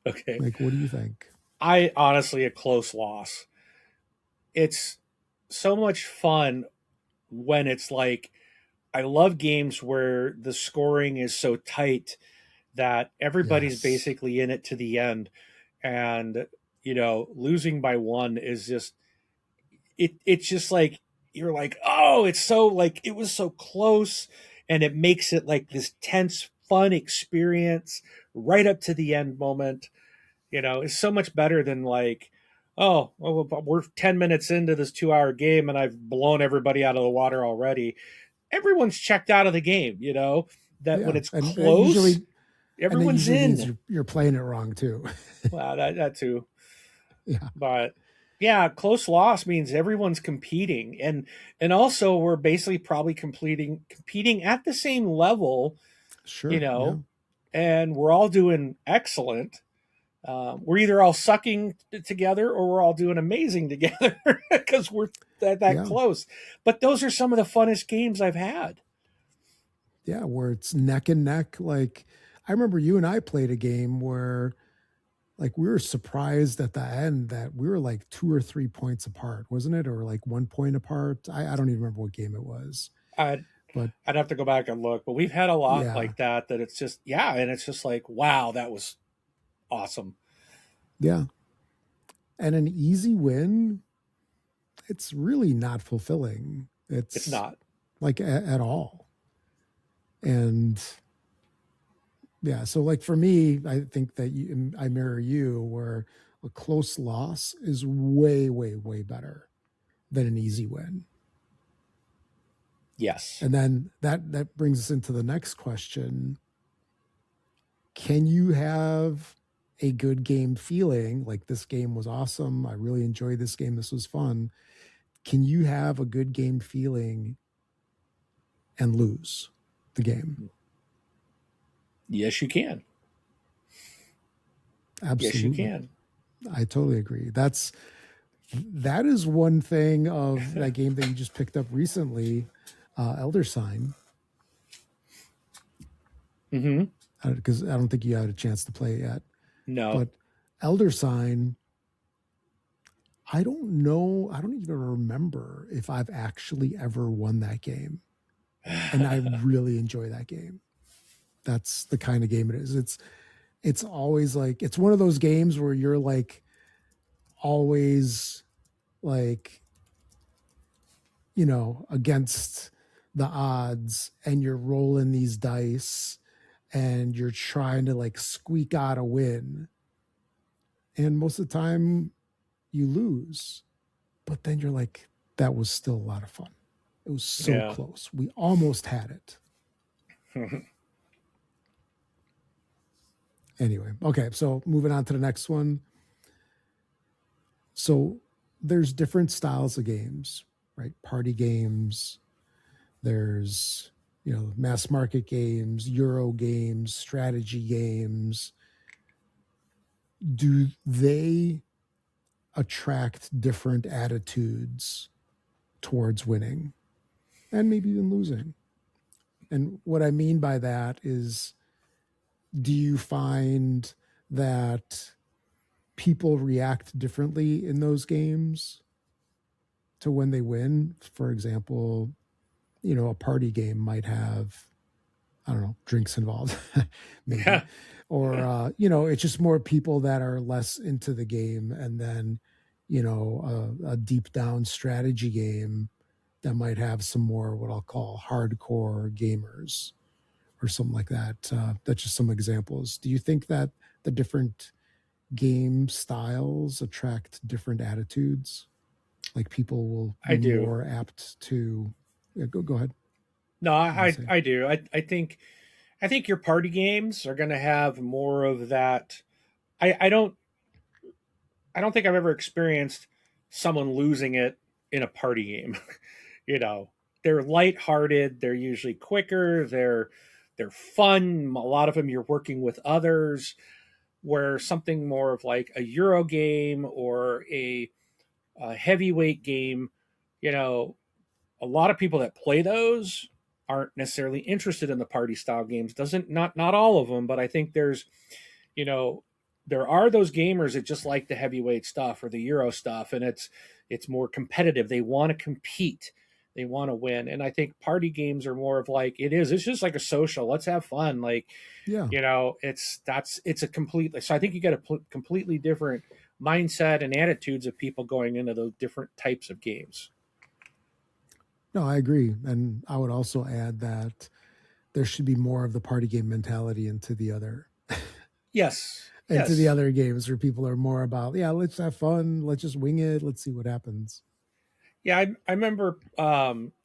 Okay. like what do you think? I honestly a close loss. It's so much fun when it's like I love games where the scoring is so tight that everybody's Yes. basically in it to the end and losing by one is just it's just like you're like, oh, it's so like it was so close, and it makes it like this tense fun experience right up to the end moment. It's so much better than like, oh, well, we're 10 minutes into this 2-hour game and I've blown everybody out of the water already. Everyone's checked out of the game, that when Yeah. it's And close, that everyone's usually means in. you're playing it wrong too. Wow, that too. Yeah. But yeah, close loss means everyone's competing, and also we're basically probably competing at the same level, you Sure. Yeah. know, and we're all doing excellent. We're either all sucking together or we're all doing amazing together because we're that Yeah. close. But those are some of the funnest games I've had. Yeah. Where it's neck and neck. Like I remember you and I played a game where like we were surprised at the end that we were like 2 or 3 points apart, wasn't it? Or like 1 point apart. I don't even remember what game it was. But I'd have to go back and look, but we've had a lot yeah, like that. That it's just yeah, and it's just like wow, that was awesome. yeah. And an easy win, it's really not fulfilling. It's It's not. like at all. And yeah, so like for me, I think that I mirror you where a close loss is way, way, way better than an easy win. Yes. And then that brings us into the next question. Can you have a good game feeling like this game was awesome? I really enjoyed this game. This was fun. Can you have a good game feeling and lose the game? Yes, you can. Yes, you Absolutely. can. I totally agree. That is one thing of that game that you just picked up recently, Elder Sign, Mm-hmm. because I don't think you had a chance to play it yet. No. But Elder Sign, I don't know. I don't even remember if I've actually ever won that game. And I really enjoy that game. That's the kind of game it is. It's always like it's one of those games where you're like always like, against the odds and you're rolling these dice and you're trying to like squeak out a win. And most of the time you lose. But then you're like, that was still a lot of fun. It was so Yeah. close. We almost had it. Anyway, okay, so moving on to the next one. So there's different styles of games, right? Party games, there's, mass market games, Euro games, strategy games. Do they attract different attitudes towards winning and maybe even losing? And what I mean by that is, do you find that people react differently in those games to when they win? For example, a party game might have, I don't know, drinks involved, maybe. Or, it's just more people that are less into the game. And then, a deep down strategy game that might have some more what I'll call hardcore gamers or something like that. That's just some examples. Do you think that the different game styles attract different attitudes? Like people will I be do. more apt to, yeah, go ahead. No, You can say, I do. I think your party games are going to have more of that. I I don't think I've ever experienced someone losing it in a party game. you know, they're lighthearted. They're usually quicker. They're fun. A lot of them you're working with others. Where something more of like a Euro game or a heavyweight game, you know, a lot of people that play those aren't necessarily interested in the party style games. Doesn't not all of them, but I think there's you know there are those gamers that just like the heavyweight stuff or the Euro stuff, and it's more competitive. They want to compete. They want to win. And I think party games are more of like it's just like a social. Let's have fun. Like, yeah, it's a completely so I think you got a completely different mindset and attitudes of people going into those different types of games. no, I agree. And I would also add that there should be more of the party game mentality Yes. into the Yes. other games where people are more about, yeah, let's have fun, let's just wing it, let's see what happens. Yeah, I remember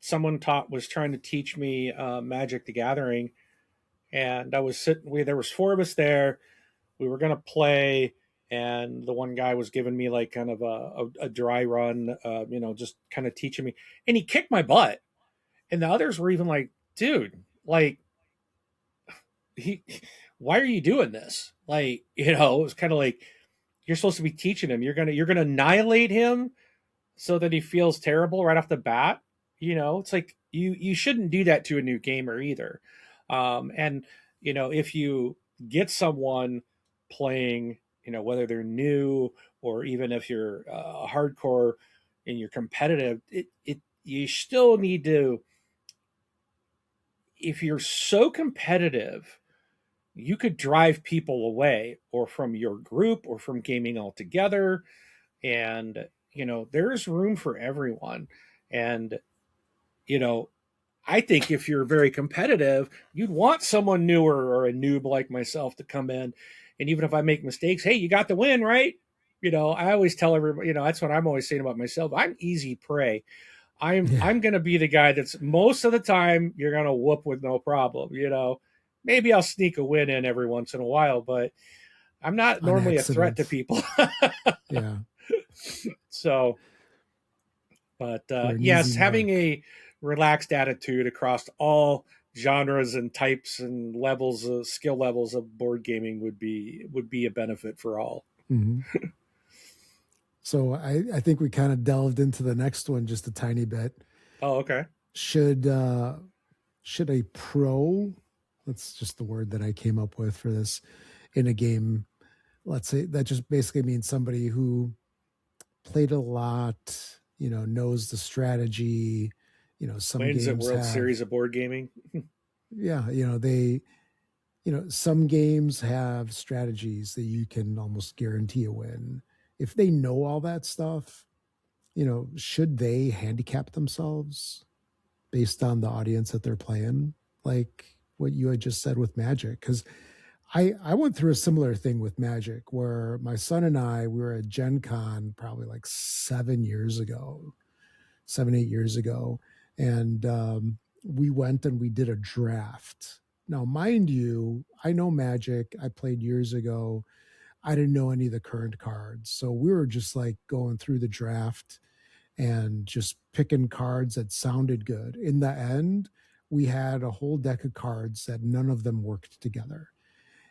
someone taught was trying to teach me Magic the Gathering, and I was sitting. There was four of us there. We were gonna play, and the one guy was giving me like kind of a dry run, just kind of teaching me, and he kicked my butt. And the others were even like, "Dude, like he, why are you doing this?" Like, it was kind of like you're supposed to be teaching him. You're gonna annihilate him so that he feels terrible right off the bat. It's like you shouldn't do that to a new gamer either. And if you get someone playing, whether they're new or even if you're hardcore and you're competitive, it you still need to if you're so competitive, you could drive people away or from your group or from gaming altogether. And, there's room for everyone. And, you know, I think if you're very competitive, you'd want someone newer or a noob like myself to come in. And even if I make mistakes, hey, you got the win, right? I always tell everybody, that's what I'm always saying about myself. I'm easy prey. I'm Yeah. I'm gonna be the guy that's most of the time you're gonna whoop with no problem. Maybe I'll sneak a win in every once in a while, but I'm not On normally a threat to accident. people. Yeah. So, but You're an easy yes, having mark. a relaxed attitude across all genres and types and levels of skill levels of board gaming would be a benefit for all. Hmm. So I think we kind of delved into the next one just a tiny bit. Oh, okay. Should should a pro, that's just the word that I came up with for this, in a game, let's say that just basically means somebody who played a lot, knows the strategy, some Wins at games World have, Series of board gaming. yeah, they, some games have strategies that you can almost guarantee a win. If they know all that stuff, should they handicap themselves based on the audience that they're playing? Like what you had just said with Magic. Because I went through a similar thing with Magic where my son and I, we were at Gen Con probably like 7 years ago, 7, 8 years ago. And we went and we did a draft. Now, mind you, I know Magic. I played years ago. I didn't know any of the current cards. So we were just like going through the draft and just picking cards that sounded good. In the end, we had a whole deck of cards that none of them worked together.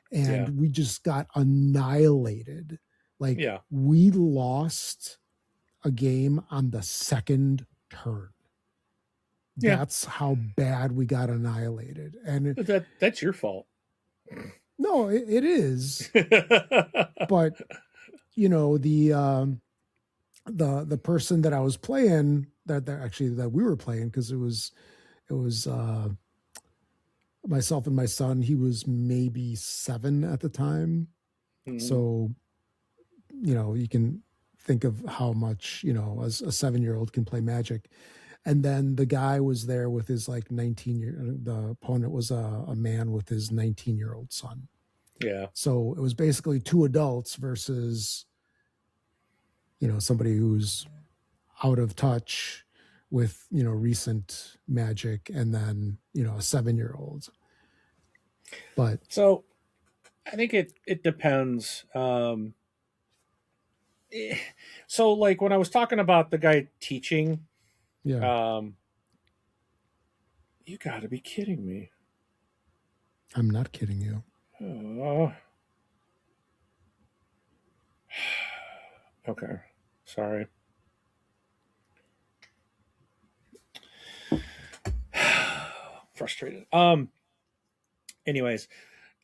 Yeah. And we just got annihilated. Like Yeah. we lost a game on the second turn. Yeah. That's how bad we got annihilated. And But that's your fault. no, it is. But the person that I was playing, that actually that we were playing, because it was myself and my son. He was maybe 7 at the time, Mhm. so you can think of how much as a 7-year-old can play Magic. And then the guy was there with his like 19 year. The opponent was a man with his 19-year-old son. Yeah. So it was basically two adults versus somebody who's out of touch with recent Magic, and then a 7-year-old. But So I think it depends. So like when I was talking about the guy teaching, yeah, um, you got to be kidding me. I'm not kidding you. Oh, okay, sorry. Frustrated. Anyways,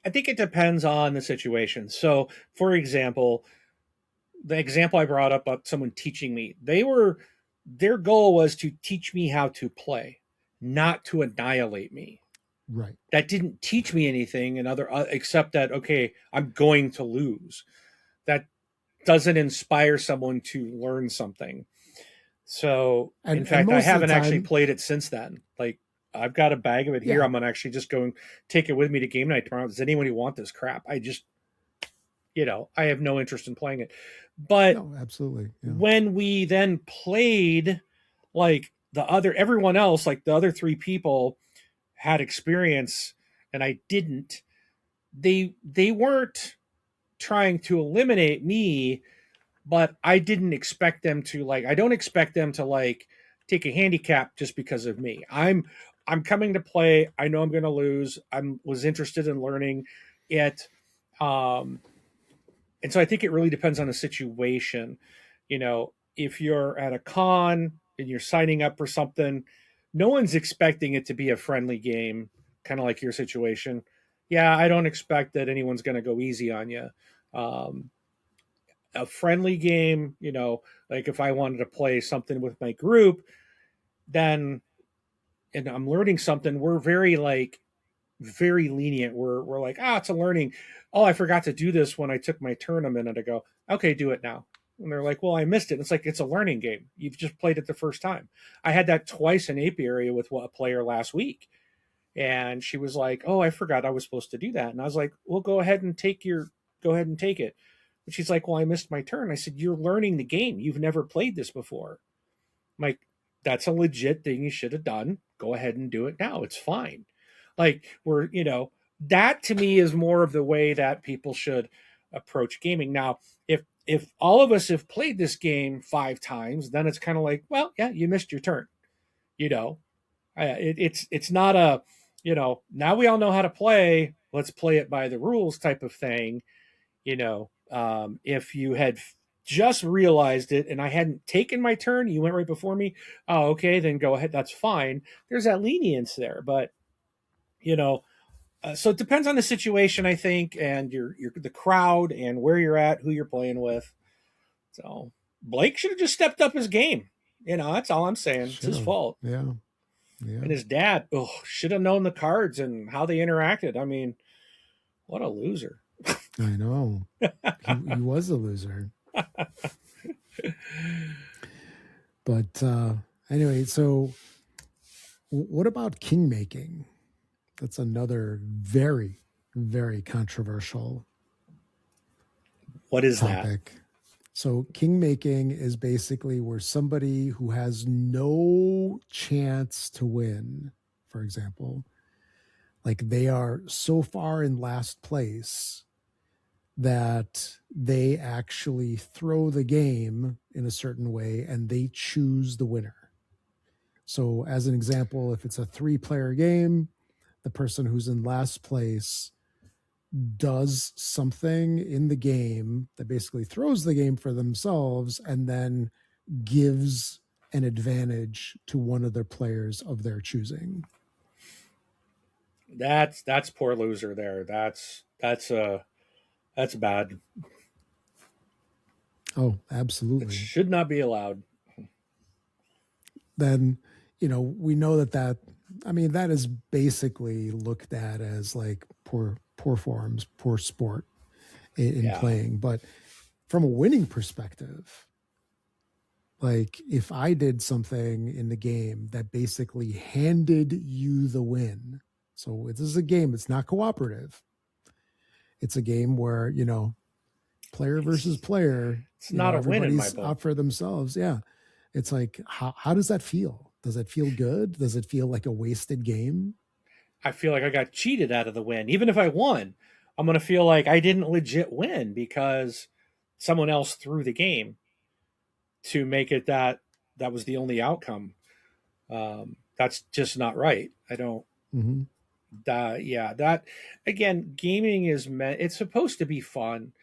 I think it depends on the situation. So, for example, the example I brought up about someone teaching me, their goal was to teach me how to play, not to annihilate me. Right. That didn't teach me anything another except that okay, I'm going to lose. That doesn't inspire someone to learn something. So, in And fact, I most of the haven't actually time, played it since then. Like, I've got a bag of it here. yeah, I'm gonna actually just go and take it with me to game night tomorrow. Does anyone want this crap? I have no interest in playing it. But no, absolutely, yeah, when we then played, like everyone else, like the other three people had experience, and I didn't. They weren't trying to eliminate me, but I didn't expect them to like. I don't expect them to like take a handicap just because of me. I'm coming to play. I know I'm going to lose. Was interested in learning it, um, and so I think it really depends on the situation. If you're at a con and you're signing up for something, no one's expecting it to be a friendly game, kind of like your situation. Yeah, I don't expect that anyone's going to go easy on you. Um, a friendly game, like if I wanted to play something with my group, then and I'm learning something, we're very lenient. We're like, it's a learning. Oh, I forgot to do this when I took my turn a minute ago. Okay, do it now. And they're like, well, I missed it. It's like, it's a learning game. You've just played it the first time. I had that twice in apiary with a player last week. And she was like, oh, I forgot I was supposed to do that. And I was like, well, go ahead and take it. But she's like, well, I missed my turn. I said, you're learning the game. You've never played this before. I'm like, that's a legit thing you should have done. Go ahead and do it now. It's fine. Like, that to me is more of the way that people should approach gaming. Now, if all of us have played this game 5 times, then it's kind of like, well, yeah, you missed your turn. You know, it's not a, now we all know how to play. Let's play it by the rules type of thing. If you had just realized it and I hadn't taken my turn, you went right before me. Oh, okay, then go ahead. That's fine. There's that lenience there, but you know, so it depends on the situation, I think, and your the crowd and where you're at, who you're playing with. So Blake should have just stepped up his game. That's all I'm saying. It's Should his have. fault. Yeah. Yeah. And his dad, should have known the cards and how they interacted. I mean, what a loser. I know. He was a loser. But anyway, so what about king making? That's another very, very controversial What is that? topic. So, king making is basically where somebody who has no chance to win, for example, like they are so far in last place that they actually throw the game in a certain way and they choose the winner. So, as an example, if it's a 3-player game, the person who's in last place does something in the game that basically throws the game for themselves and then gives an advantage to one of their players of their choosing. That's poor loser there. That's bad. Oh, It absolutely. should not be allowed. Then, we know that I mean, that is basically looked at as like poor forms, poor sport in Yeah. playing. But from a winning perspective, like if I did something in the game that basically handed you the win. So this is a game, it's not cooperative. It's a game where, player versus It's player, it's not a win in my everybody's book. out for themselves. Yeah. It's like, how does that feel? Does it feel good? Does it feel like a wasted game? I feel like I got cheated out of the win. Even if I won, I'm going to feel like I didn't legit win because someone else threw the game to make it that was the only outcome. That's just not right. I don't. Mm-hmm. Yeah, that again, gaming is meant. It's supposed to be fun,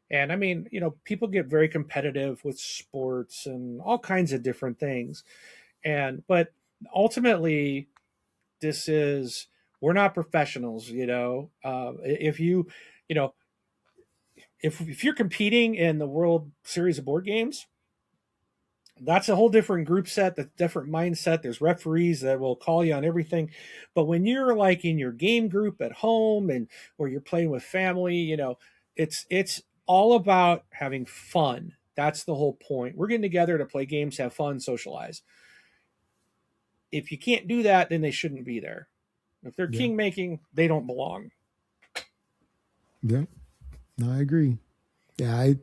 and I mean, people get very competitive with sports and all kinds of different things, but ultimately, this is we're not professionals. If you know, if you're competing in the World Series of board games, that's a whole different group set, the different mindset. There's referees that will call you on everything. But when you're like in your game group at home and or you're playing with family, it's all about having fun. That's the whole point. We're getting together to play games, have fun, socialize. If you can't do that, then they shouldn't be there. If they're Yeah. king making, they don't belong. Yeah. No, I agree. Yeah.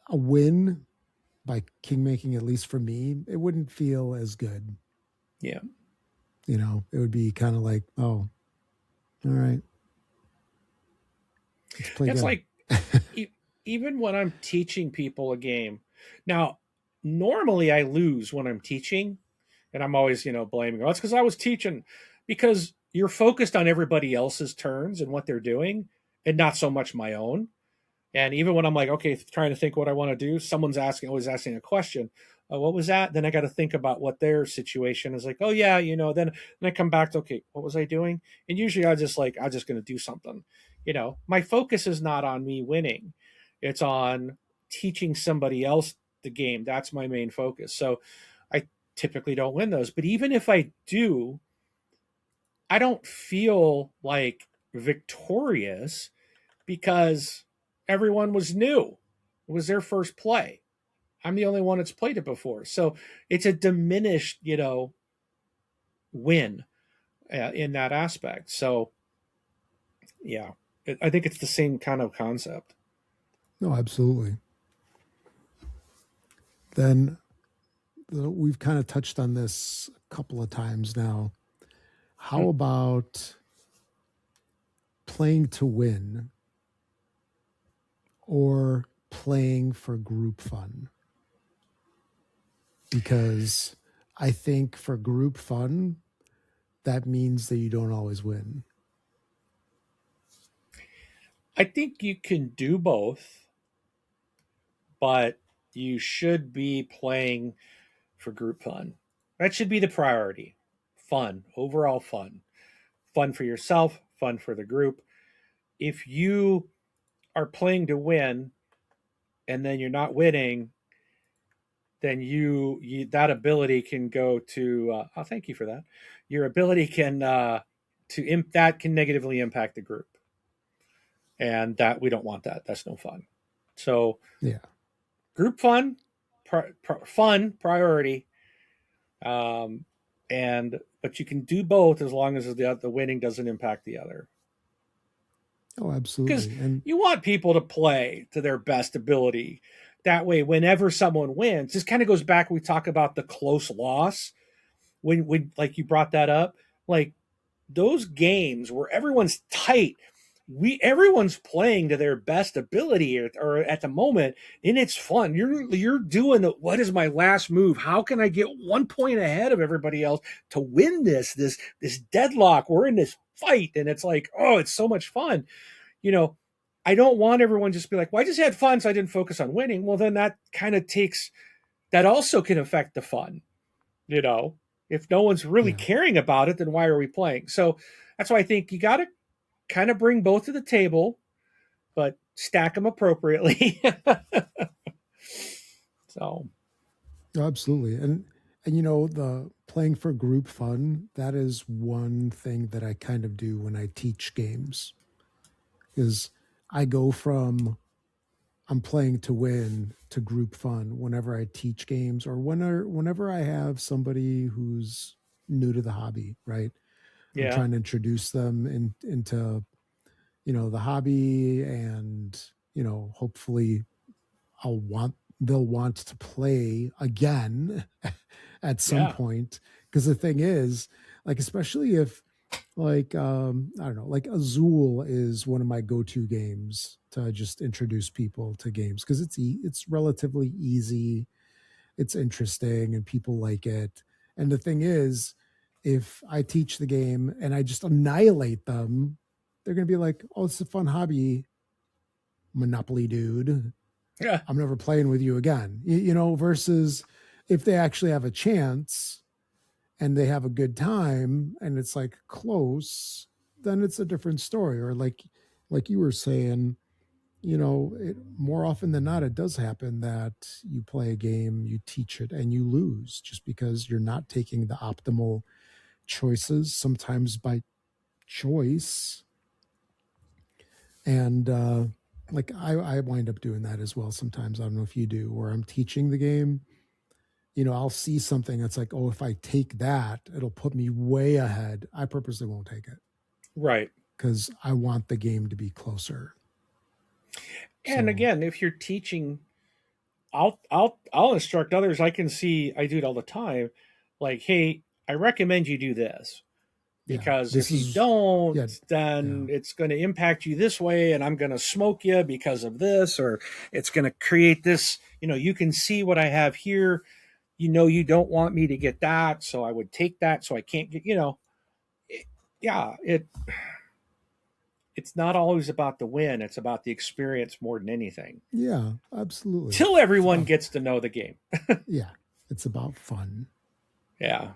A win by king making, at least for me, it wouldn't feel as good. Yeah. It would be kind of like, oh, all right, let's play It's again. like e- even when I'm teaching people a game. Now, normally I lose when I'm teaching, and I'm always, blaming. Oh, it's because I was teaching, because you're focused on everybody else's turns and what they're doing, and not so much my own. And even when I'm like, okay, trying to think what I want to do, someone's always asking a question. What was that? Then I got to think about what their situation is like. Oh yeah, then I come back to, okay, what was I doing? And usually I'm just going to do something. My focus is not on me winning; it's on teaching somebody else the game. That's my main focus. So, I typically don't win those. But even if I do, I don't feel like victorious because everyone was new. It was their first play. I'm the only one that's played it before. So it's a diminished, win in that aspect. So, yeah, I think it's the same kind of concept. No, absolutely. Then we've kind of touched on this a couple of times now. How about playing to win or playing for group fun? Because I think for group fun, that means that you don't always win. I think you can do both, but you should be playing for group fun. That should be the priority. Fun, overall fun. Fun for yourself, fun for the group. If you are playing to win and then you're not winning, then you that ability can go to oh, thank you for that. Your ability can that can negatively impact the group, and that we don't want that. That's no fun. So Yeah. group fun, fun priority, um, and but you can do both as long as the winning doesn't impact the other. Oh, Because absolutely. And you want people to play to their best ability. That way, whenever someone wins, this kind of goes back. We talk about the close loss when like you brought that up, like those games where everyone's tight, everyone's playing to their best ability or at the moment, and it's fun. You're doing what is my last move? How can I get 1 point ahead of everybody else to win this deadlock? We're in this fight, and it's like, oh, it's so much fun. You know, I don't want everyone just be like, well, I just had fun, so I didn't focus on winning. Well, then that kind of takes that also can affect the fun, you know. If no one's really yeah. caring about it, then why are we playing? So that's why I think you got to kind of bring both to the table, but stack them appropriately. So, Absolutely. And the playing for group fun, that is one thing that I kind of do when I teach games. Is I go from I'm playing to win to group fun whenever I teach games or whenever I have somebody who's new to the hobby, right? I'm yeah, trying to introduce them into the hobby, and hopefully they'll want to play again at some yeah, point. Because the thing is, like, especially if, like, I don't know, like Azul is one of my go-to games to just introduce people to games, because it's relatively easy, it's interesting, and people like it. And the thing is, if I teach the game and I just annihilate them, they're gonna be like, oh, it's a fun hobby, Monopoly dude, yeah, I'm never playing with you again. Versus if they actually have a chance and they have a good time and it's like close, then it's a different story. Or like you were saying, more often than not, it does happen that you play a game, you teach it, and you lose just because you're not taking the optimal choices, sometimes by choice. And like I wind up doing that as well sometimes. I don't know if you do, where I'm teaching the game, I'll see something that's like, oh, if I take that, it'll put me way ahead. I purposely won't take it right. because I want the game to be closer. And So, again, if you're teaching, I'll instruct others. I can see I do it all the time. Like, hey, I recommend you do this yeah, because this if you is, don't, yeah, then yeah, it's going to impact you this way, and I'm going to smoke you because of this, or it's going to create this. You can see what I have here. You don't want me to get that, so I would take that, so I can't get. It, yeah, it's not always about the win; it's about the experience more than anything. yeah, absolutely. Till It's everyone about, gets to know the game. yeah, it's about fun. Yeah.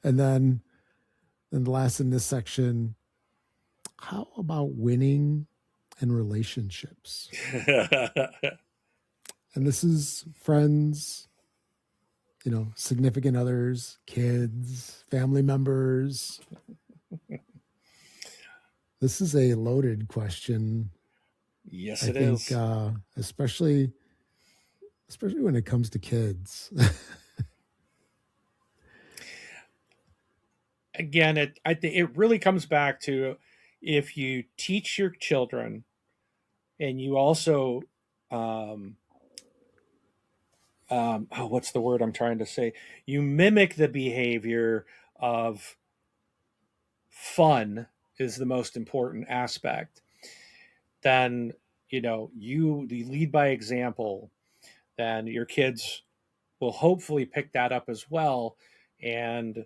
And then the last in this section, how about winning and relationships? And this is friends, significant others, kids, family members. This is a loaded question. Yes, I it think, is. especially when it comes to kids. Again, I think it really comes back to if you teach your children and you also um, oh, what's the word I'm trying to say? You mimic the behavior of fun is the most important aspect. Then you lead by example. Then your kids will hopefully pick that up as well, and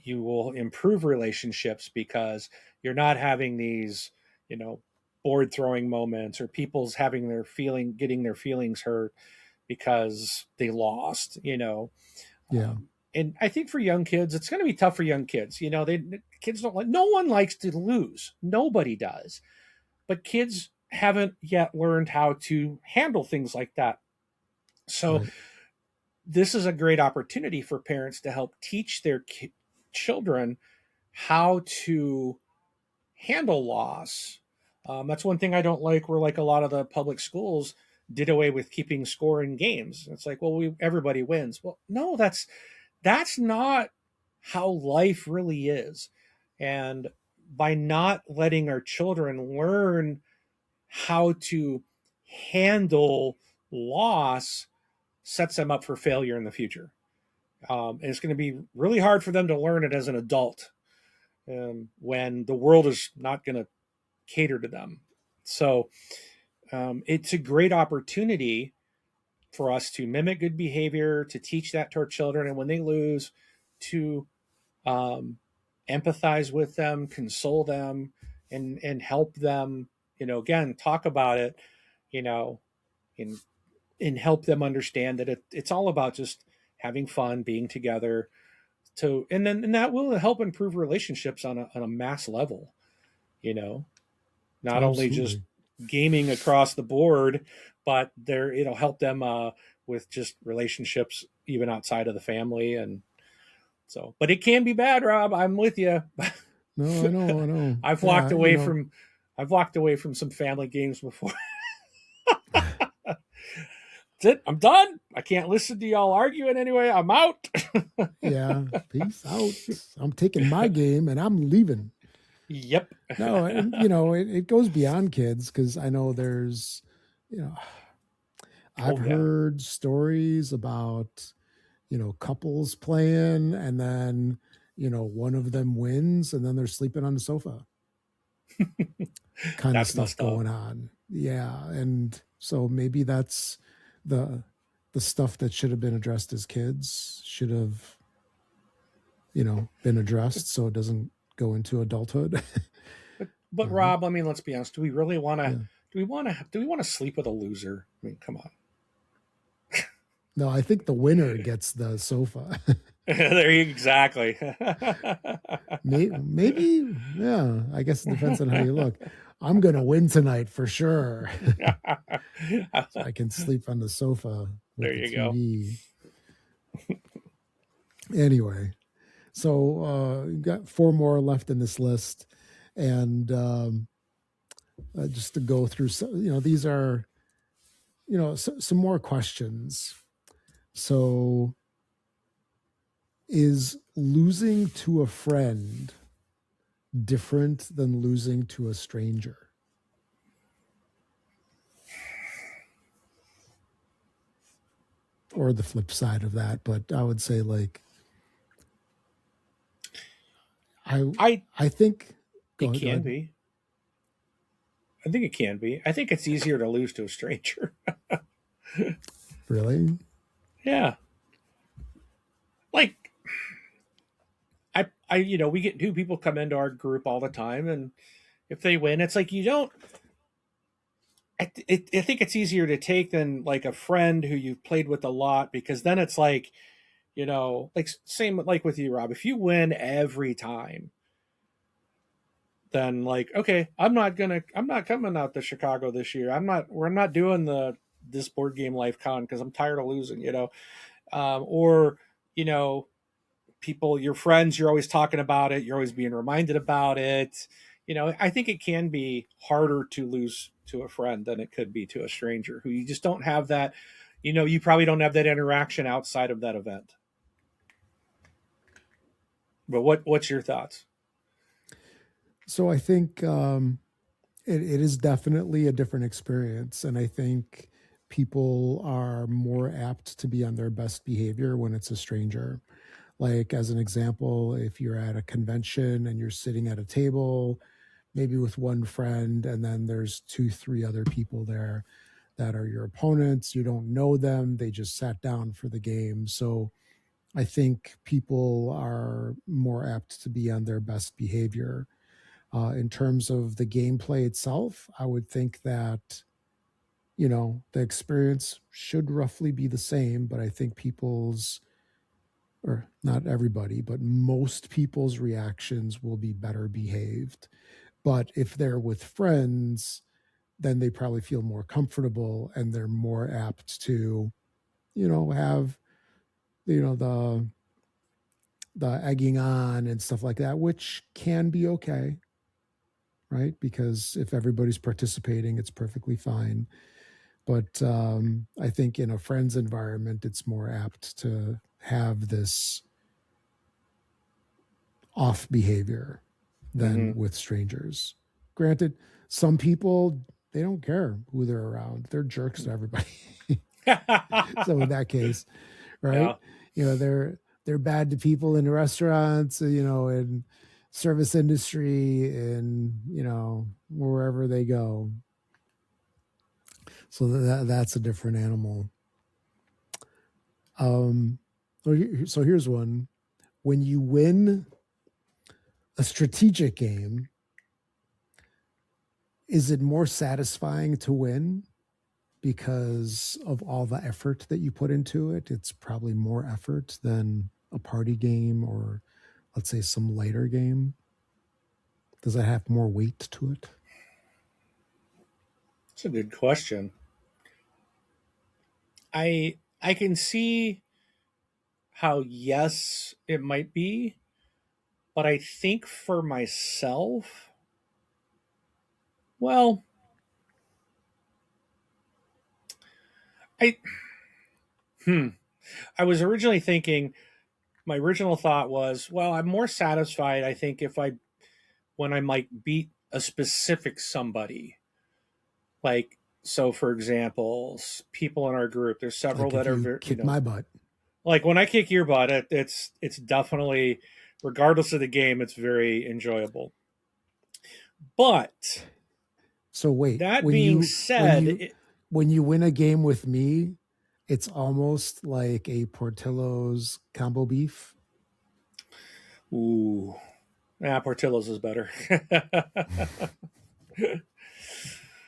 you will improve relationships because you're not having these you know board throwing moments or people's having their feeling getting their feelings hurt because they lost. Yeah, And I think for young kids, it's going to be tough for young kids. Kids don't like. No one likes to lose. Nobody does. But kids haven't yet learned how to handle things like that. So right. this is a great opportunity for parents to help teach their children how to handle loss. That's one thing I don't like. Where like a lot of the public schools did away with keeping score in games. It's like, well, everybody wins. Well, no, that's not how life really is. And by not letting our children learn how to handle loss, sets them up for failure in the future. And it's going to be really hard for them to learn it as an adult when the world is not going to cater to them. So it's a great opportunity for us to mimic good behavior, to teach that to our children, and when they lose, to um, empathize with them, console them, and help them. Again, talk about it. You know, and and help them understand that it's all about just having fun, being together. And that will help improve relationships on a mass level. You know, not only just Absolutely. gaming across the board, but it'll help them with just relationships even outside of the family. And so, but it can be bad, Rob. I'm with you. No, I know, I know. I've walked Yeah, away from I've walked away from some family games before. That's it. I'm done. I can't listen to y'all arguing anyway. I'm out. yeah. Peace out. I'm taking my game and I'm leaving. Yep. No, and it goes beyond kids because I know there's, you know, I've Oh yeah. heard stories about, couples playing and then, one of them wins and then they're sleeping on the sofa kind of That's stuff messed up. going on. Yeah. And so maybe that's the the stuff that should have been addressed as kids should have, been addressed so it doesn't go into adulthood. But uh, Rob, I mean, let's be honest. Do we really want to? yeah. Do we want to sleep with a loser? I mean, come on. No, I think the winner gets the sofa. There you exactly. Maybe, yeah. I guess it depends on how you look. I'm gonna win tonight for sure, so I can sleep on the sofa with There the you go. TV. Anyway, so we've got four more left in this list, and just to go through, these are some more questions. So, is losing to a friend different than losing to a stranger? Or the flip side of that, but I would say like I I I think It go can ahead. be. I think it can be. I think it's easier to lose to a stranger. Really? Yeah. Like we get new people come into our group all the time, and if they win, it's like you don't. I think it's easier to take than like a friend who you've played with a lot because then it's like like same like with you, Rob. If you win every time, then like okay, I'm not coming out to Chicago this year. I'm not doing this board game life con because I'm tired of losing. Or you know, people, your friends, you're always talking about it, you're always being reminded about it. I think it can be harder to lose to a friend than it could be to a stranger who you just don't have that. You probably don't have that interaction outside of that event. But what's your thoughts? So I think it is definitely a different experience. And I think people are more apt to be on their best behavior when it's a stranger. Like, as an example, if you're at a convention and you're sitting at a table, maybe with one friend, and then there's two, three other people there that are your opponents, you don't know them, they just sat down for the game. So I think people are more apt to be on their best behavior. In terms of the gameplay itself, I would think that, the experience should roughly be the same, but I think people's, or not everybody, but most people's reactions will be better behaved. But if they're with friends, then they probably feel more comfortable and they're more apt to, have, the egging on and stuff like that, which can be okay, right? Because if everybody's participating, it's perfectly fine. But I think in a friend's environment, it's more apt to have this off behavior Mm-hmm. than with strangers. Granted, some people, they don't care who they're around. They're jerks to everybody. So in that case, right? Yeah. They're bad to people in restaurants, in service industry, and wherever they go. So that's a different animal. Um, so here's one: when you win a strategic game, is it more satisfying to win because of all the effort that you put into it? It's probably more effort than a party game or, let's say, some later game. Does that have more weight to it? It's a good question. I can see how, yes, it might be, but I think for myself, well, I hmm, I was originally thinking, my original thought was, well, I'm more satisfied, I think, if I when I might beat a specific somebody. Like, so for example, people in our group, there's several Like if that are you very, kick my butt. like when I kick your butt, it's definitely, regardless of the game, it's very enjoyable. But So wait, that when being you when said, you when you win a game with me, it's almost like a Portillo's combo beef. ooh, Portillo's is better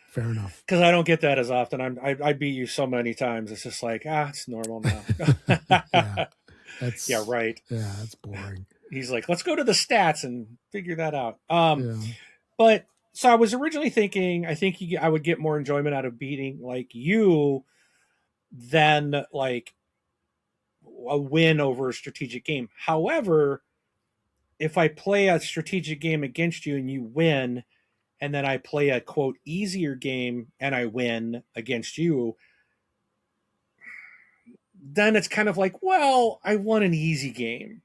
Fair enough. because I don't get that as often. I beat you so many times. It's just like, it's normal now. Yeah, Yeah, that's right. yeah, that's boring. He's like, let's go to the stats and figure that out. Yeah. But so I was originally thinking, I think I would get more enjoyment out of beating like you than like a win over a strategic game. However, if I play a strategic game against you and you win, and then I play a quote easier game and I win against you, then it's kind of like, well, I won an easy game,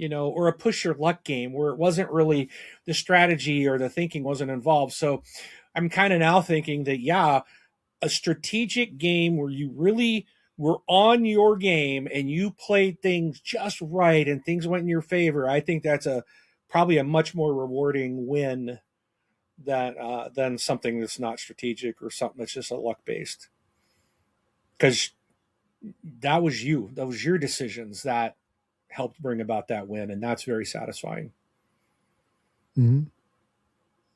or a push your luck game where it wasn't really, the strategy or the thinking wasn't involved. So I'm kind of now thinking that, yeah, a strategic game where you really were on your game and you played things just right and things went in your favor. I think that's a probably a much more rewarding win than something that's not strategic or something that's just a luck based. Because that was your decisions that helped bring about that win, and that's very satisfying. Hmm.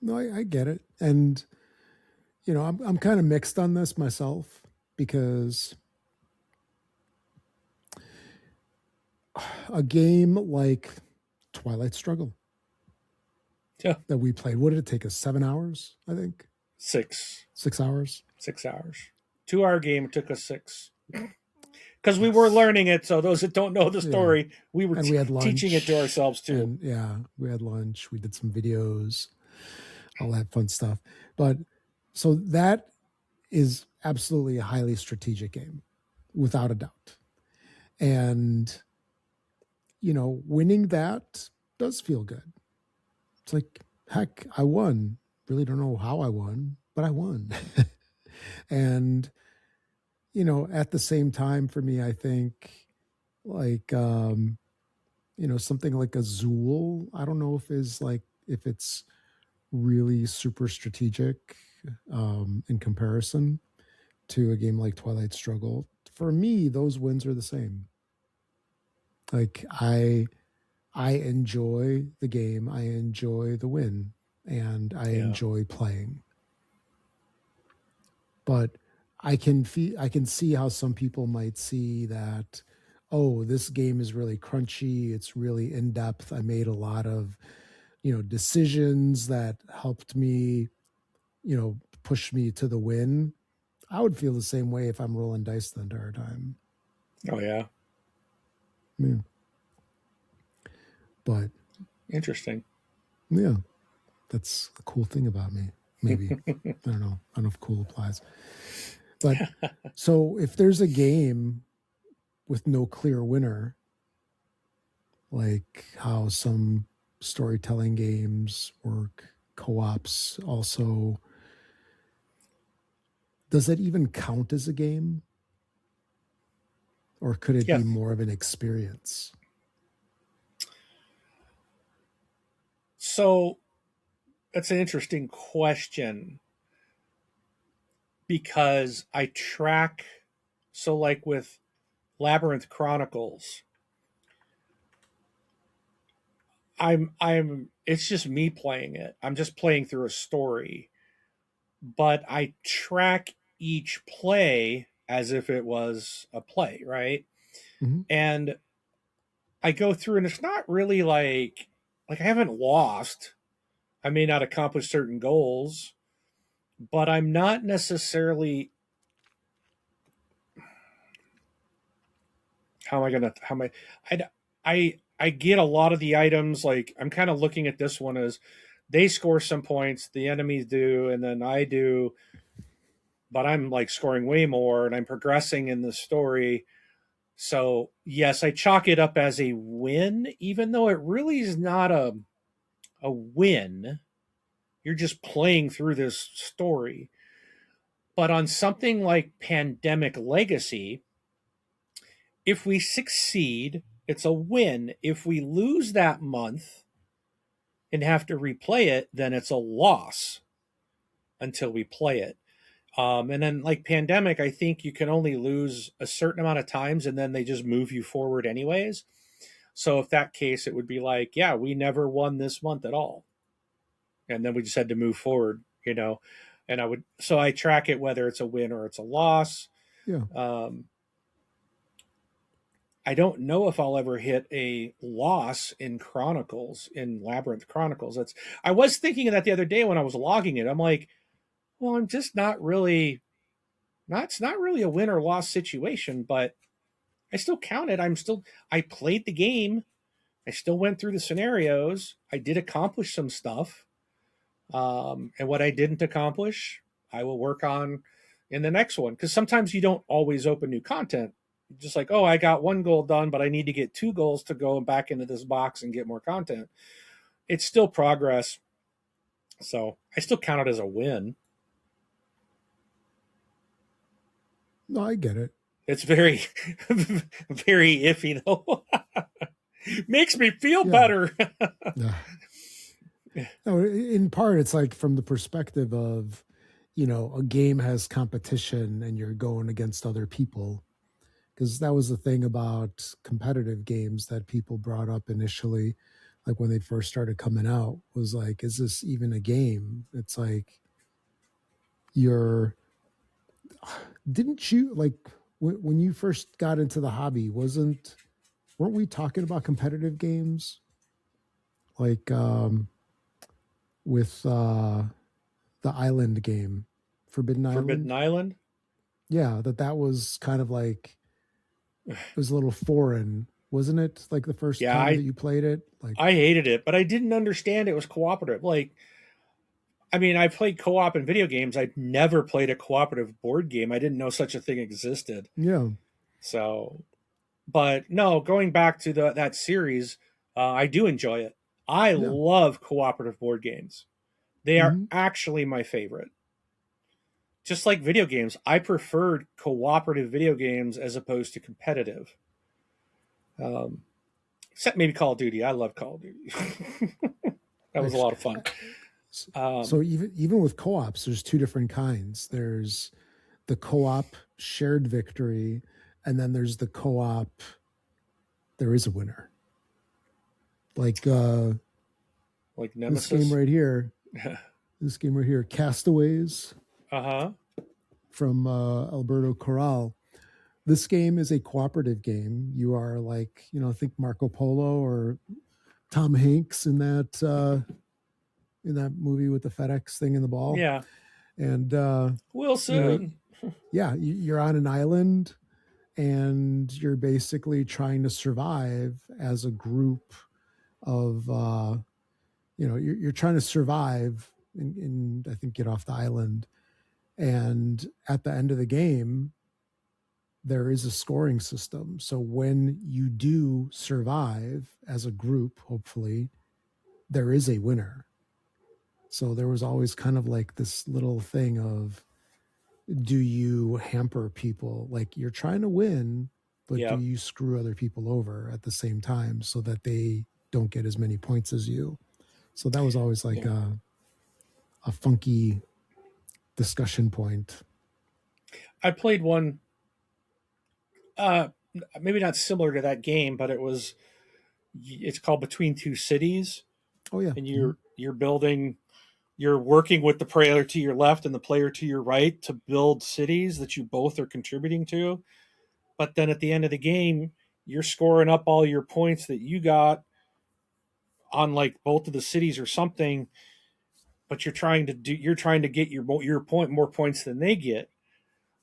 No, I get it, and I'm kind of mixed on this myself because a game like Twilight Struggle Yeah, that we played, what did it take us? 7 hours, I think. six 6 hours. 6 hours. 2 hour game took us six. because we were Yes. learning it. So those that don't know the Yeah. story, we were And we had teaching it to lunch. ourselves too. And yeah, we had lunch. We did some videos, all that fun stuff. But so that is absolutely a highly strategic game, without a doubt. And, winning that does feel good. It's like, heck, I won. Really don't know how I won, but I won. And, at the same time, for me, I think like, something like a Zool, I don't know if it's really super strategic in comparison to a game like Twilight Struggle. For me, those wins are the same. Like I enjoy the game, I enjoy the win, and I Yeah. enjoy playing. But I can see how some people might see that, oh, this game is really crunchy, it's really in depth. I made a lot of, decisions that helped me, push me to the win. I would feel the same way if I'm rolling dice the entire time. Oh yeah. Yeah. But Interesting. yeah, that's the cool thing about me. Maybe. I don't know. I don't know if cool applies. But so if there's a game with no clear winner, like how some storytelling games work, co-ops also, does it even count as a game? Or could it be Yes. more of an experience? So that's an interesting question because I track. So like with Labyrinth Chronicles, I'm it's just me playing it. I'm just playing through a story, but I track each play as if it was a play, right? Mm-hmm. And I go through and it's not really like I haven't lost. I may not accomplish certain goals, but I'm not necessarily how am I gonna how am I get a lot of the items. Like I'm kind of looking at this one as they score some points, the enemies do, and then I do, but I'm like scoring way more and I'm progressing in the story. So yes, I chalk it up as a win, even though it really is not a win. You're just playing through this story. But on something like Pandemic Legacy, if we succeed, it's a win. If we lose that month and have to replay it, then it's a loss until we play it. And then, like Pandemic, I think you can only lose a certain amount of times and then they just move you forward anyways. So, if that case, it would be like, yeah, we never won this month at all. And then we just had to move forward. And so I track it whether it's a win or it's a loss. Yeah. Um, I don't know if I'll ever hit a loss in Chronicles, in Labyrinth Chronicles. I was thinking of that the other day when I was logging it. I'm like, well, I'm just not really not it's not really a win or loss situation, but I still count it. I played the game. I still went through the scenarios. I did accomplish some stuff. And what I didn't accomplish, I will work on in the next one. Because sometimes you don't always open new content. Just like, oh, I got one goal done, but I need to get two goals to go back into this box and get more content. It's still progress. So I still count it as a win. No, I get it. It's very, very iffy though. Makes me feel Yeah. better. Yeah. No, in part, it's like from the perspective of, a game has competition and you're going against other people. Because that was the thing about competitive games that people brought up initially, like when they first started coming out, was like, is this even a game? It's like, you're, didn't you, like, when you first got into the hobby, weren't we talking about competitive games? Like, with, the island game, Forbidden Forbidden Island. Island. Yeah, that was kind of like was a little foreign, wasn't it? Like the first Yeah, time that I you played it, like I hated it, but I didn't understand it was cooperative. Like, I mean, I played co-op in video games. I'd never played a cooperative board game. I didn't know such a thing existed. yeah, So, but no, going back to that series, I do enjoy it. I yeah. love cooperative board games. They are Hmm. actually my favorite. Just like video games, I preferred cooperative video games as opposed to competitive. Um, Except maybe Call of Duty. I love Call of Duty. That was a Actually, lot of fun. so Um, even with co-ops, there's two different kinds. There's the co-op shared victory, and then there's the co-op. There is a winner. Like like this game Nemesis. right here. Uh This game right here, Castaways huh. from Alberto Corral. This game is a cooperative game. You are like, think Marco Polo or Tom Hanks in that movie with the FedEx thing in the ball. Yeah. And you know, Wilson. yeah, you're on an island and you're basically trying to survive as a group of you're trying to survive and I think get off the island. And at the end of the game, there is a scoring system. So when you do survive as a group, hopefully, there is a winner. So there was always kind of like this little thing of, do you hamper people? Like you're trying to win, but do Yep. you screw other people over at the same time so that they don't get as many points as you? So that was always like Yeah. a funky discussion point. I played one. Uh, Maybe not similar to that game, but it was. It's called Between Two Cities, Oh yeah. and Mm-hmm. you're building. You're working with the player to your left and the player to your right to build cities that you both are contributing to. But then at the end of the game, you're scoring up all your points that you got on like both of the cities or something. But you're trying to get your point more points than they get.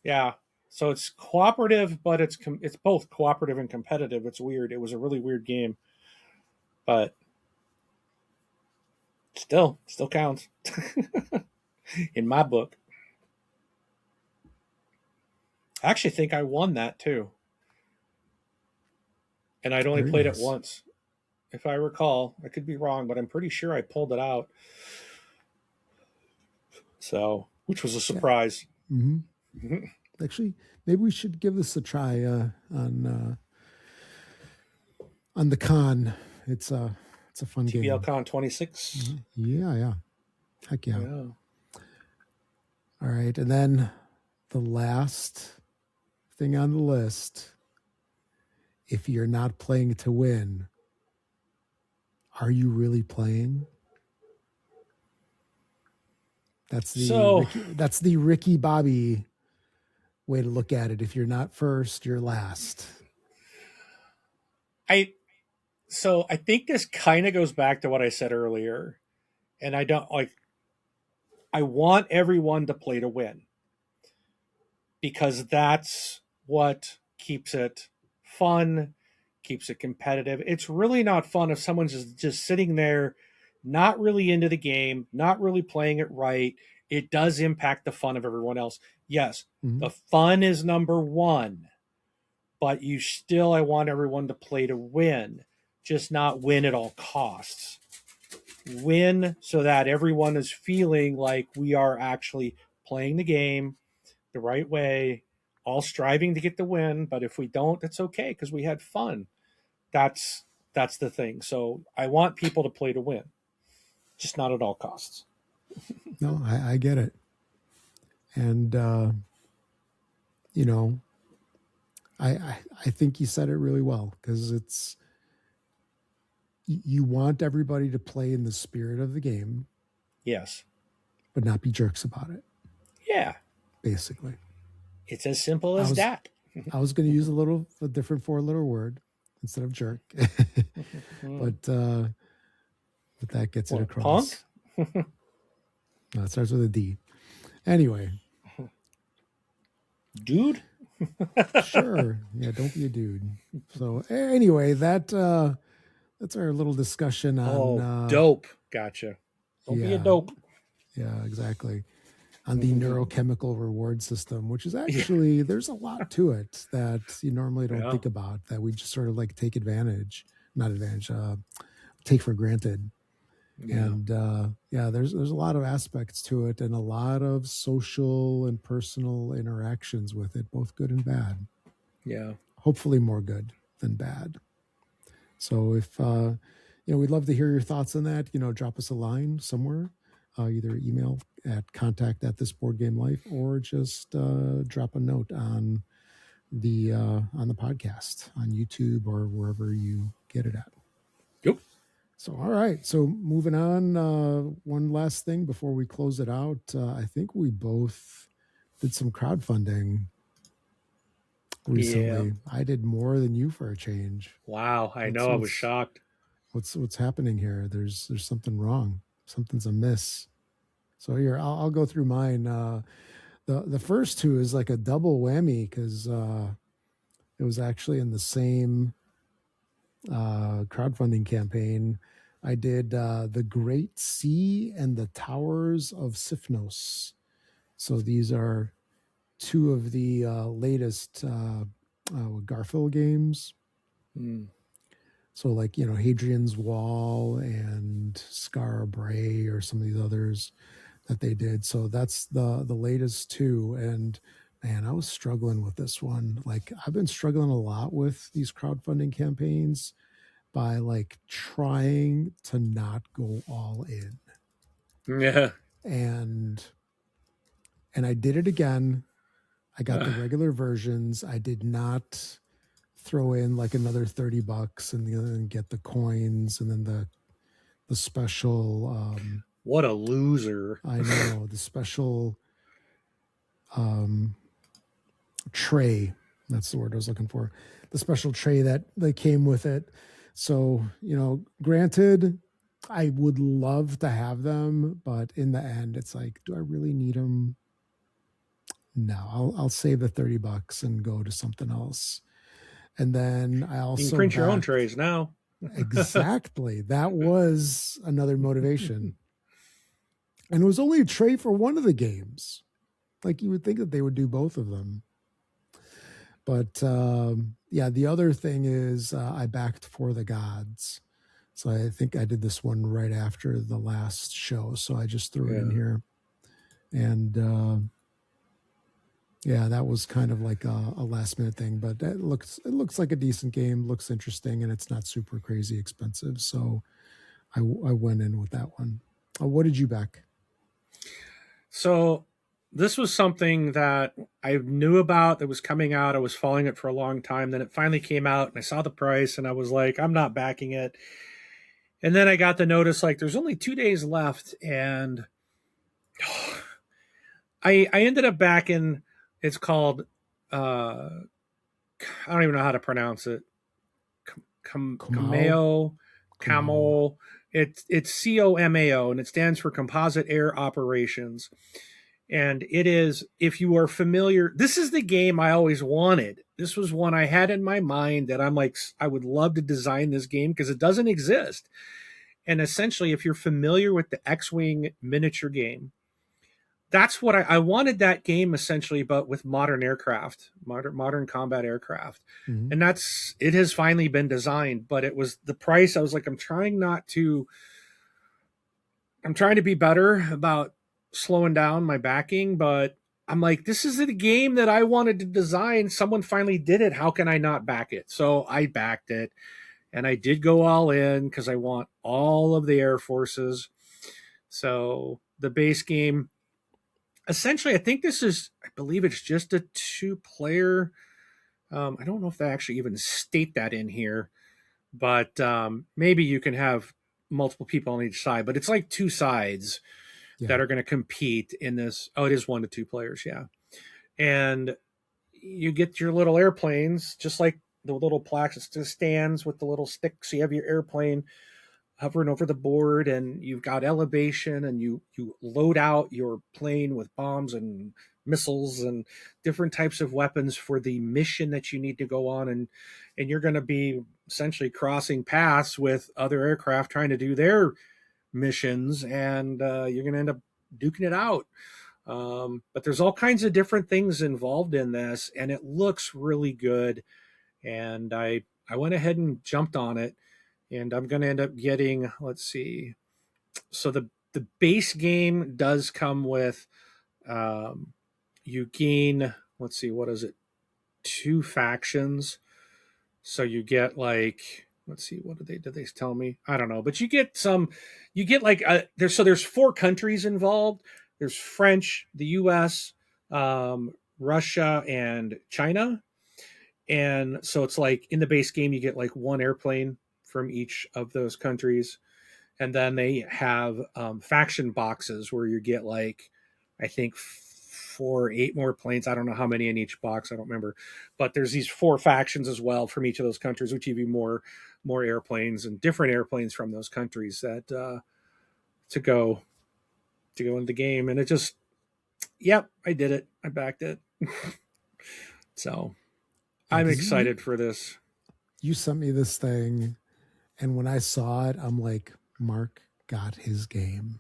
Yeah. So it's cooperative, but it's both cooperative and competitive. It's weird. It was a really weird game, but still counts in my book. I actually think I won that too, and I'd only Very played it nice. once, if I recall. I could be wrong, but I'm pretty sure I pulled it out. So, which was a Yeah. surprise. Mm-hmm. Actually, maybe we should give this a try on the con. It's a fun TBL game. Con 26. Yeah, yeah. Heck yeah. Yeah. All right. And then the last thing on the list, if you're not playing to win, are you really playing? So That's the Ricky Bobby way to look at it. If you're not first, you're last. I I think this kind of goes back to what I said earlier, and I don't like. I want everyone to play to win because that's what keeps it fun, keeps it competitive. It's really not fun if someone's just sitting there, not really into the game, not really playing it right. It does impact the fun of everyone else. Yes, Mm-hmm. the fun is number one, but I want everyone to play to win, just not win at all costs. Win so that everyone is feeling like we are actually playing the game the right way, all striving to get the win. But if we don't, it's okay because we had fun. That's that's the thing. So I want people to play to win, just not at all costs. No, I get it. And, you know, I think you said it really well because you want everybody to play in the spirit of the game, Yes. but not be jerks about it. Yeah. Basically, It's as simple I as was that. I was going to use a different four-letter word instead of jerk, but that gets it What, punk? across. No, it starts with a D. Anyway, Dude? Sure. Yeah, don't be a dude. So anyway, that's our little discussion on Oh, dope. Gotcha. Don't be a yeah, dope. yeah, exactly. On the neurochemical reward system, which is Yeah. actually there's a lot to it that you normally don't Yeah. think about that we just sort of like take advantage, not advantage, take for granted. Yeah. And yeah, there's a lot of aspects to it and a lot of social and personal interactions with it, both good and bad. Yeah. Hopefully more good than bad. So if we'd love to hear your thoughts on that. Drop us a line somewhere, either email at contact at this board game life, or just drop a note on the podcast on YouTube or wherever you get it at. Yep. So all right, so moving on. One last thing before we close it out. I think we both did some crowdfunding Yeah. recently. I did more than you for a change. Wow. I What's know. I was what's shocked. what's happening here? There's something wrong. Something's amiss. So here, I'll go through mine. The first two is like a double whammy because it was actually in the same crowdfunding campaign. I did the Great Sea and the Towers of Sifnos. So these are two of the latest Garfield games. Mm. So like Hadrian's Wall and Scar Bray or some of these others that they did. So that's the latest two. And man, I was struggling with this one. Like I've been struggling a lot with these crowdfunding campaigns by like trying to not go all in. Yeah. And I did it again. I got the regular versions. I did not throw in like another $30 and then get the coins and then the special What a loser. I know the special um tray. That's the word I was looking for. The special tray that came with it. So, granted, I would love to have them, but in the end, it's like, do I really need them? No, I'll save the $30 and go to something else. And then I You can also print your own backed trays now. exactly. That was another motivation. And it was only a tray for one of the games. Like you would think that they would do both of them. But yeah, the other thing is I backed For the Gods. So I think I did this one right after the last show. So I just threw it in Yeah. here. And yeah, that was kind of like a last minute thing, but it looks like a decent game, looks interesting, and it's not super crazy expensive. So I went in with that one. What did you back? So this was something that I knew about that was coming out. I was following it for a long time. Then it finally came out and I saw the price and I was like, I'm not backing it. And then I got the notice like there's only 2 days left. And I ended up backing, it's called, I don't even know how to pronounce it. Comao? Cameo, Comao. Camel. It's COMAO and it stands for Composite Air Operations. And it is, if you are familiar, this is the game I always wanted. This was one I had in my mind that I'm like, I would love to design this game because it doesn't exist. And essentially, if you're familiar with the X-Wing miniature game, that's what I wanted that game essentially, but with modern aircraft, modern combat aircraft. Mm-hmm. And that's, it has finally been designed, but it was the price. I was like, I'm trying to be better about slowing down my backing, but I'm like, this is a game that I wanted to design. Someone finally did it. How can I not back it? So I backed it and I did go all in because I want all of the air forces. So the base game, essentially, I think I believe it's just a 2-player. I don't know if they actually even state that in here, but maybe you can have multiple people on each side, but it's like two sides Yeah. that are going to compete in this. Oh, it is 1 to 2 players, yeah. And you get your little airplanes, just like the little plaques stands with the little sticks. You have your airplane hovering over the board, and you've got elevation, and you load out your plane with bombs and missiles and different types of weapons for the mission that you need to go on, and you're going to be essentially crossing paths with other aircraft trying to do their missions, and you're going to end up duking it out. But there's all kinds of different things involved in this, and it looks really good. And I went ahead and jumped on it, and I'm going to end up getting, let's see. So the base game does come with, um, you gain, let's see, what is it? Two factions. So you get like, let's see, what did they tell me? I don't know, but you get like there's four countries involved. There's French, the U.S., Russia, and China. And so it's like in the base game you get like one airplane from each of those countries, and then they have faction boxes where you get like, I think 4 8 more planes. I don't know how many in each box, I don't remember, but there's these four factions as well from each of those countries, which give you more airplanes and different airplanes from those countries that to go into the game. And it just, yep, I did it, I backed it. So Yeah, I'm because excited for this. you sent me this thing, and when I saw it, I'm like, Mark got his game.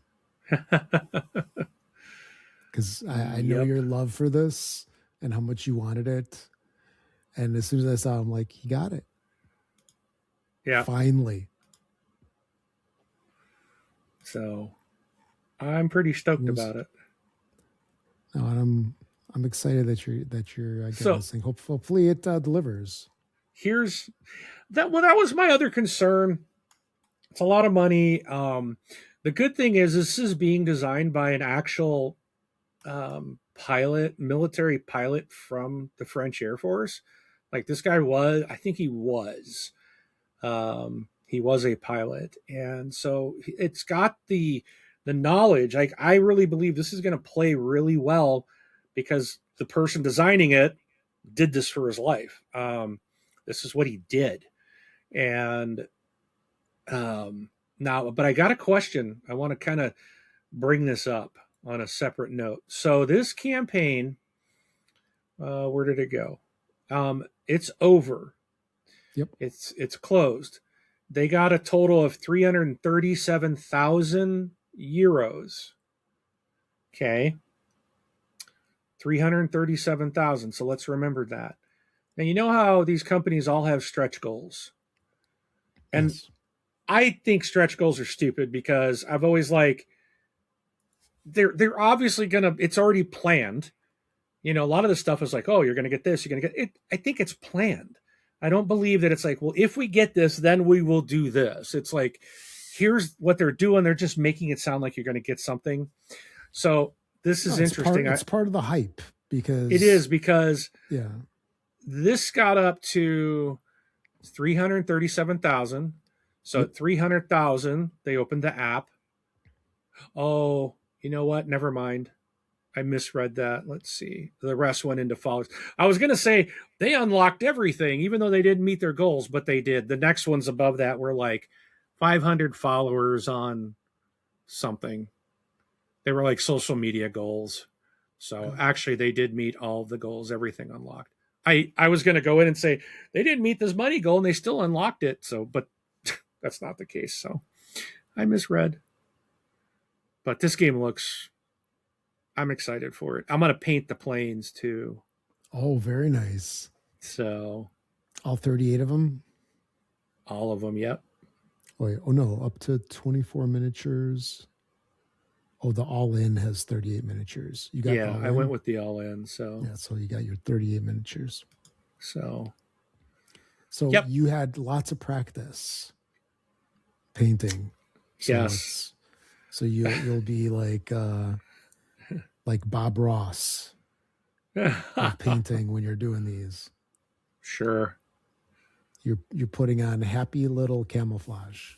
Because I know Yep. your love for this and how much you wanted it. And as soon as I saw him, like, he got it. Yeah. Finally. So I'm pretty stoked Was, about it. no, and I'm excited that you're getting So this thing. Hopefully it delivers. here's that. Well, that was my other concern. It's a lot of money. The good thing is this is being designed by an actual pilot, military pilot from the French Air Force. Like this guy was, I think he was a pilot, and so it's got the knowledge. Like I really believe this is going to play really well because the person designing it did this for his life. This is what he did, and now, but I got a question. I want to kind of bring this up on a separate note. So this campaign, where did it go? It's over. Yep. It's closed. They got a total of 337,000 euros. Okay, 337,000. So let's remember that. Now you know how these companies all have stretch goals, and Yes. I think stretch goals are stupid because I've always like they're obviously gonna. It's already planned. You know, a lot of the stuff is like, oh, you're gonna get this, you're gonna get it. I think it's planned. I don't believe that it's like, well, if we get this, then we will do this. It's like, here's what they're doing. They're just making it sound like you're going to get something. So this No, is interesting. it's part of the hype It because is because yeah. this got up to 337,000. So Yep. at 300,000, they opened the app. Oh, you know what? Never mind. I misread that. Let's see. The rest went into followers. I was going to say they unlocked everything, even though they didn't meet their goals, but they did. The next ones above that were like 500 followers on something. They were like social media goals. So actually, they did meet all of the goals, everything unlocked. I was going to go in and say they didn't meet this money goal and they still unlocked it. So, but that's not the case. So I misread. But this game looks, I'm excited for it. I'm going to paint the planes too. Oh, very nice. So All 38 of them. all of them, yep. Oh, wait, oh no, up to 24 miniatures. Oh, the all in has 38 miniatures. You got Yeah, all I went in? with the all in. So, Yeah, so you got your 38 miniatures. so So yep, you had lots of practice painting. So yes, it's so you'll be like Bob Ross of painting when you're doing these. sure. You're putting on happy little camouflage.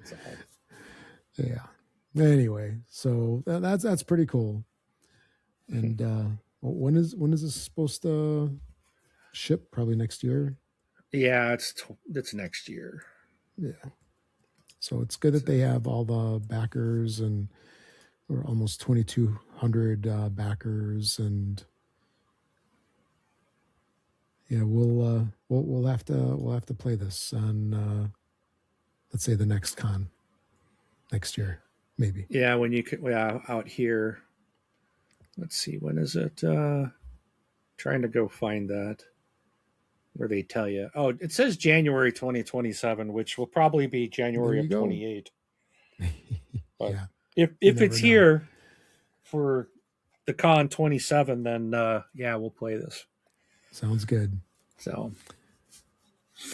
So, Yeah. Anyway, so that's pretty cool. And when is this supposed to ship? Probably next year. yeah, it's next year. Yeah. So it's good that they have all the backers and we're almost 2,200 backers, and yeah, we'll have to play this on let's say the next con next year, maybe. Yeah, when you could, yeah, out here. Let's see, when is it? Trying to go find that where they tell you. Oh, it says January 2027, which will probably be There January you of go. 28. But Yeah, if you if never it's know. here for the con 27, then yeah, we'll play this. Sounds good. So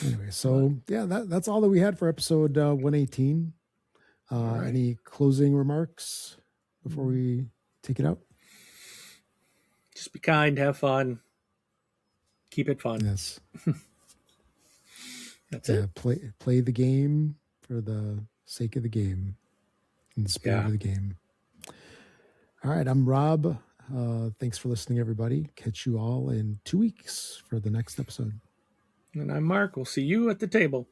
Anyway, but, so yeah, that's all that we had for episode 118. all right. Any closing remarks before we take it out? Just be kind, have fun, keep it fun. Yes. That's Yeah, it. play the game for the sake of the game, in the spirit Yeah. of the game. All right, I'm Rob. Thanks for listening, everybody. Catch you all in 2 weeks for the next episode. And I'm Mark. We'll see you at the table.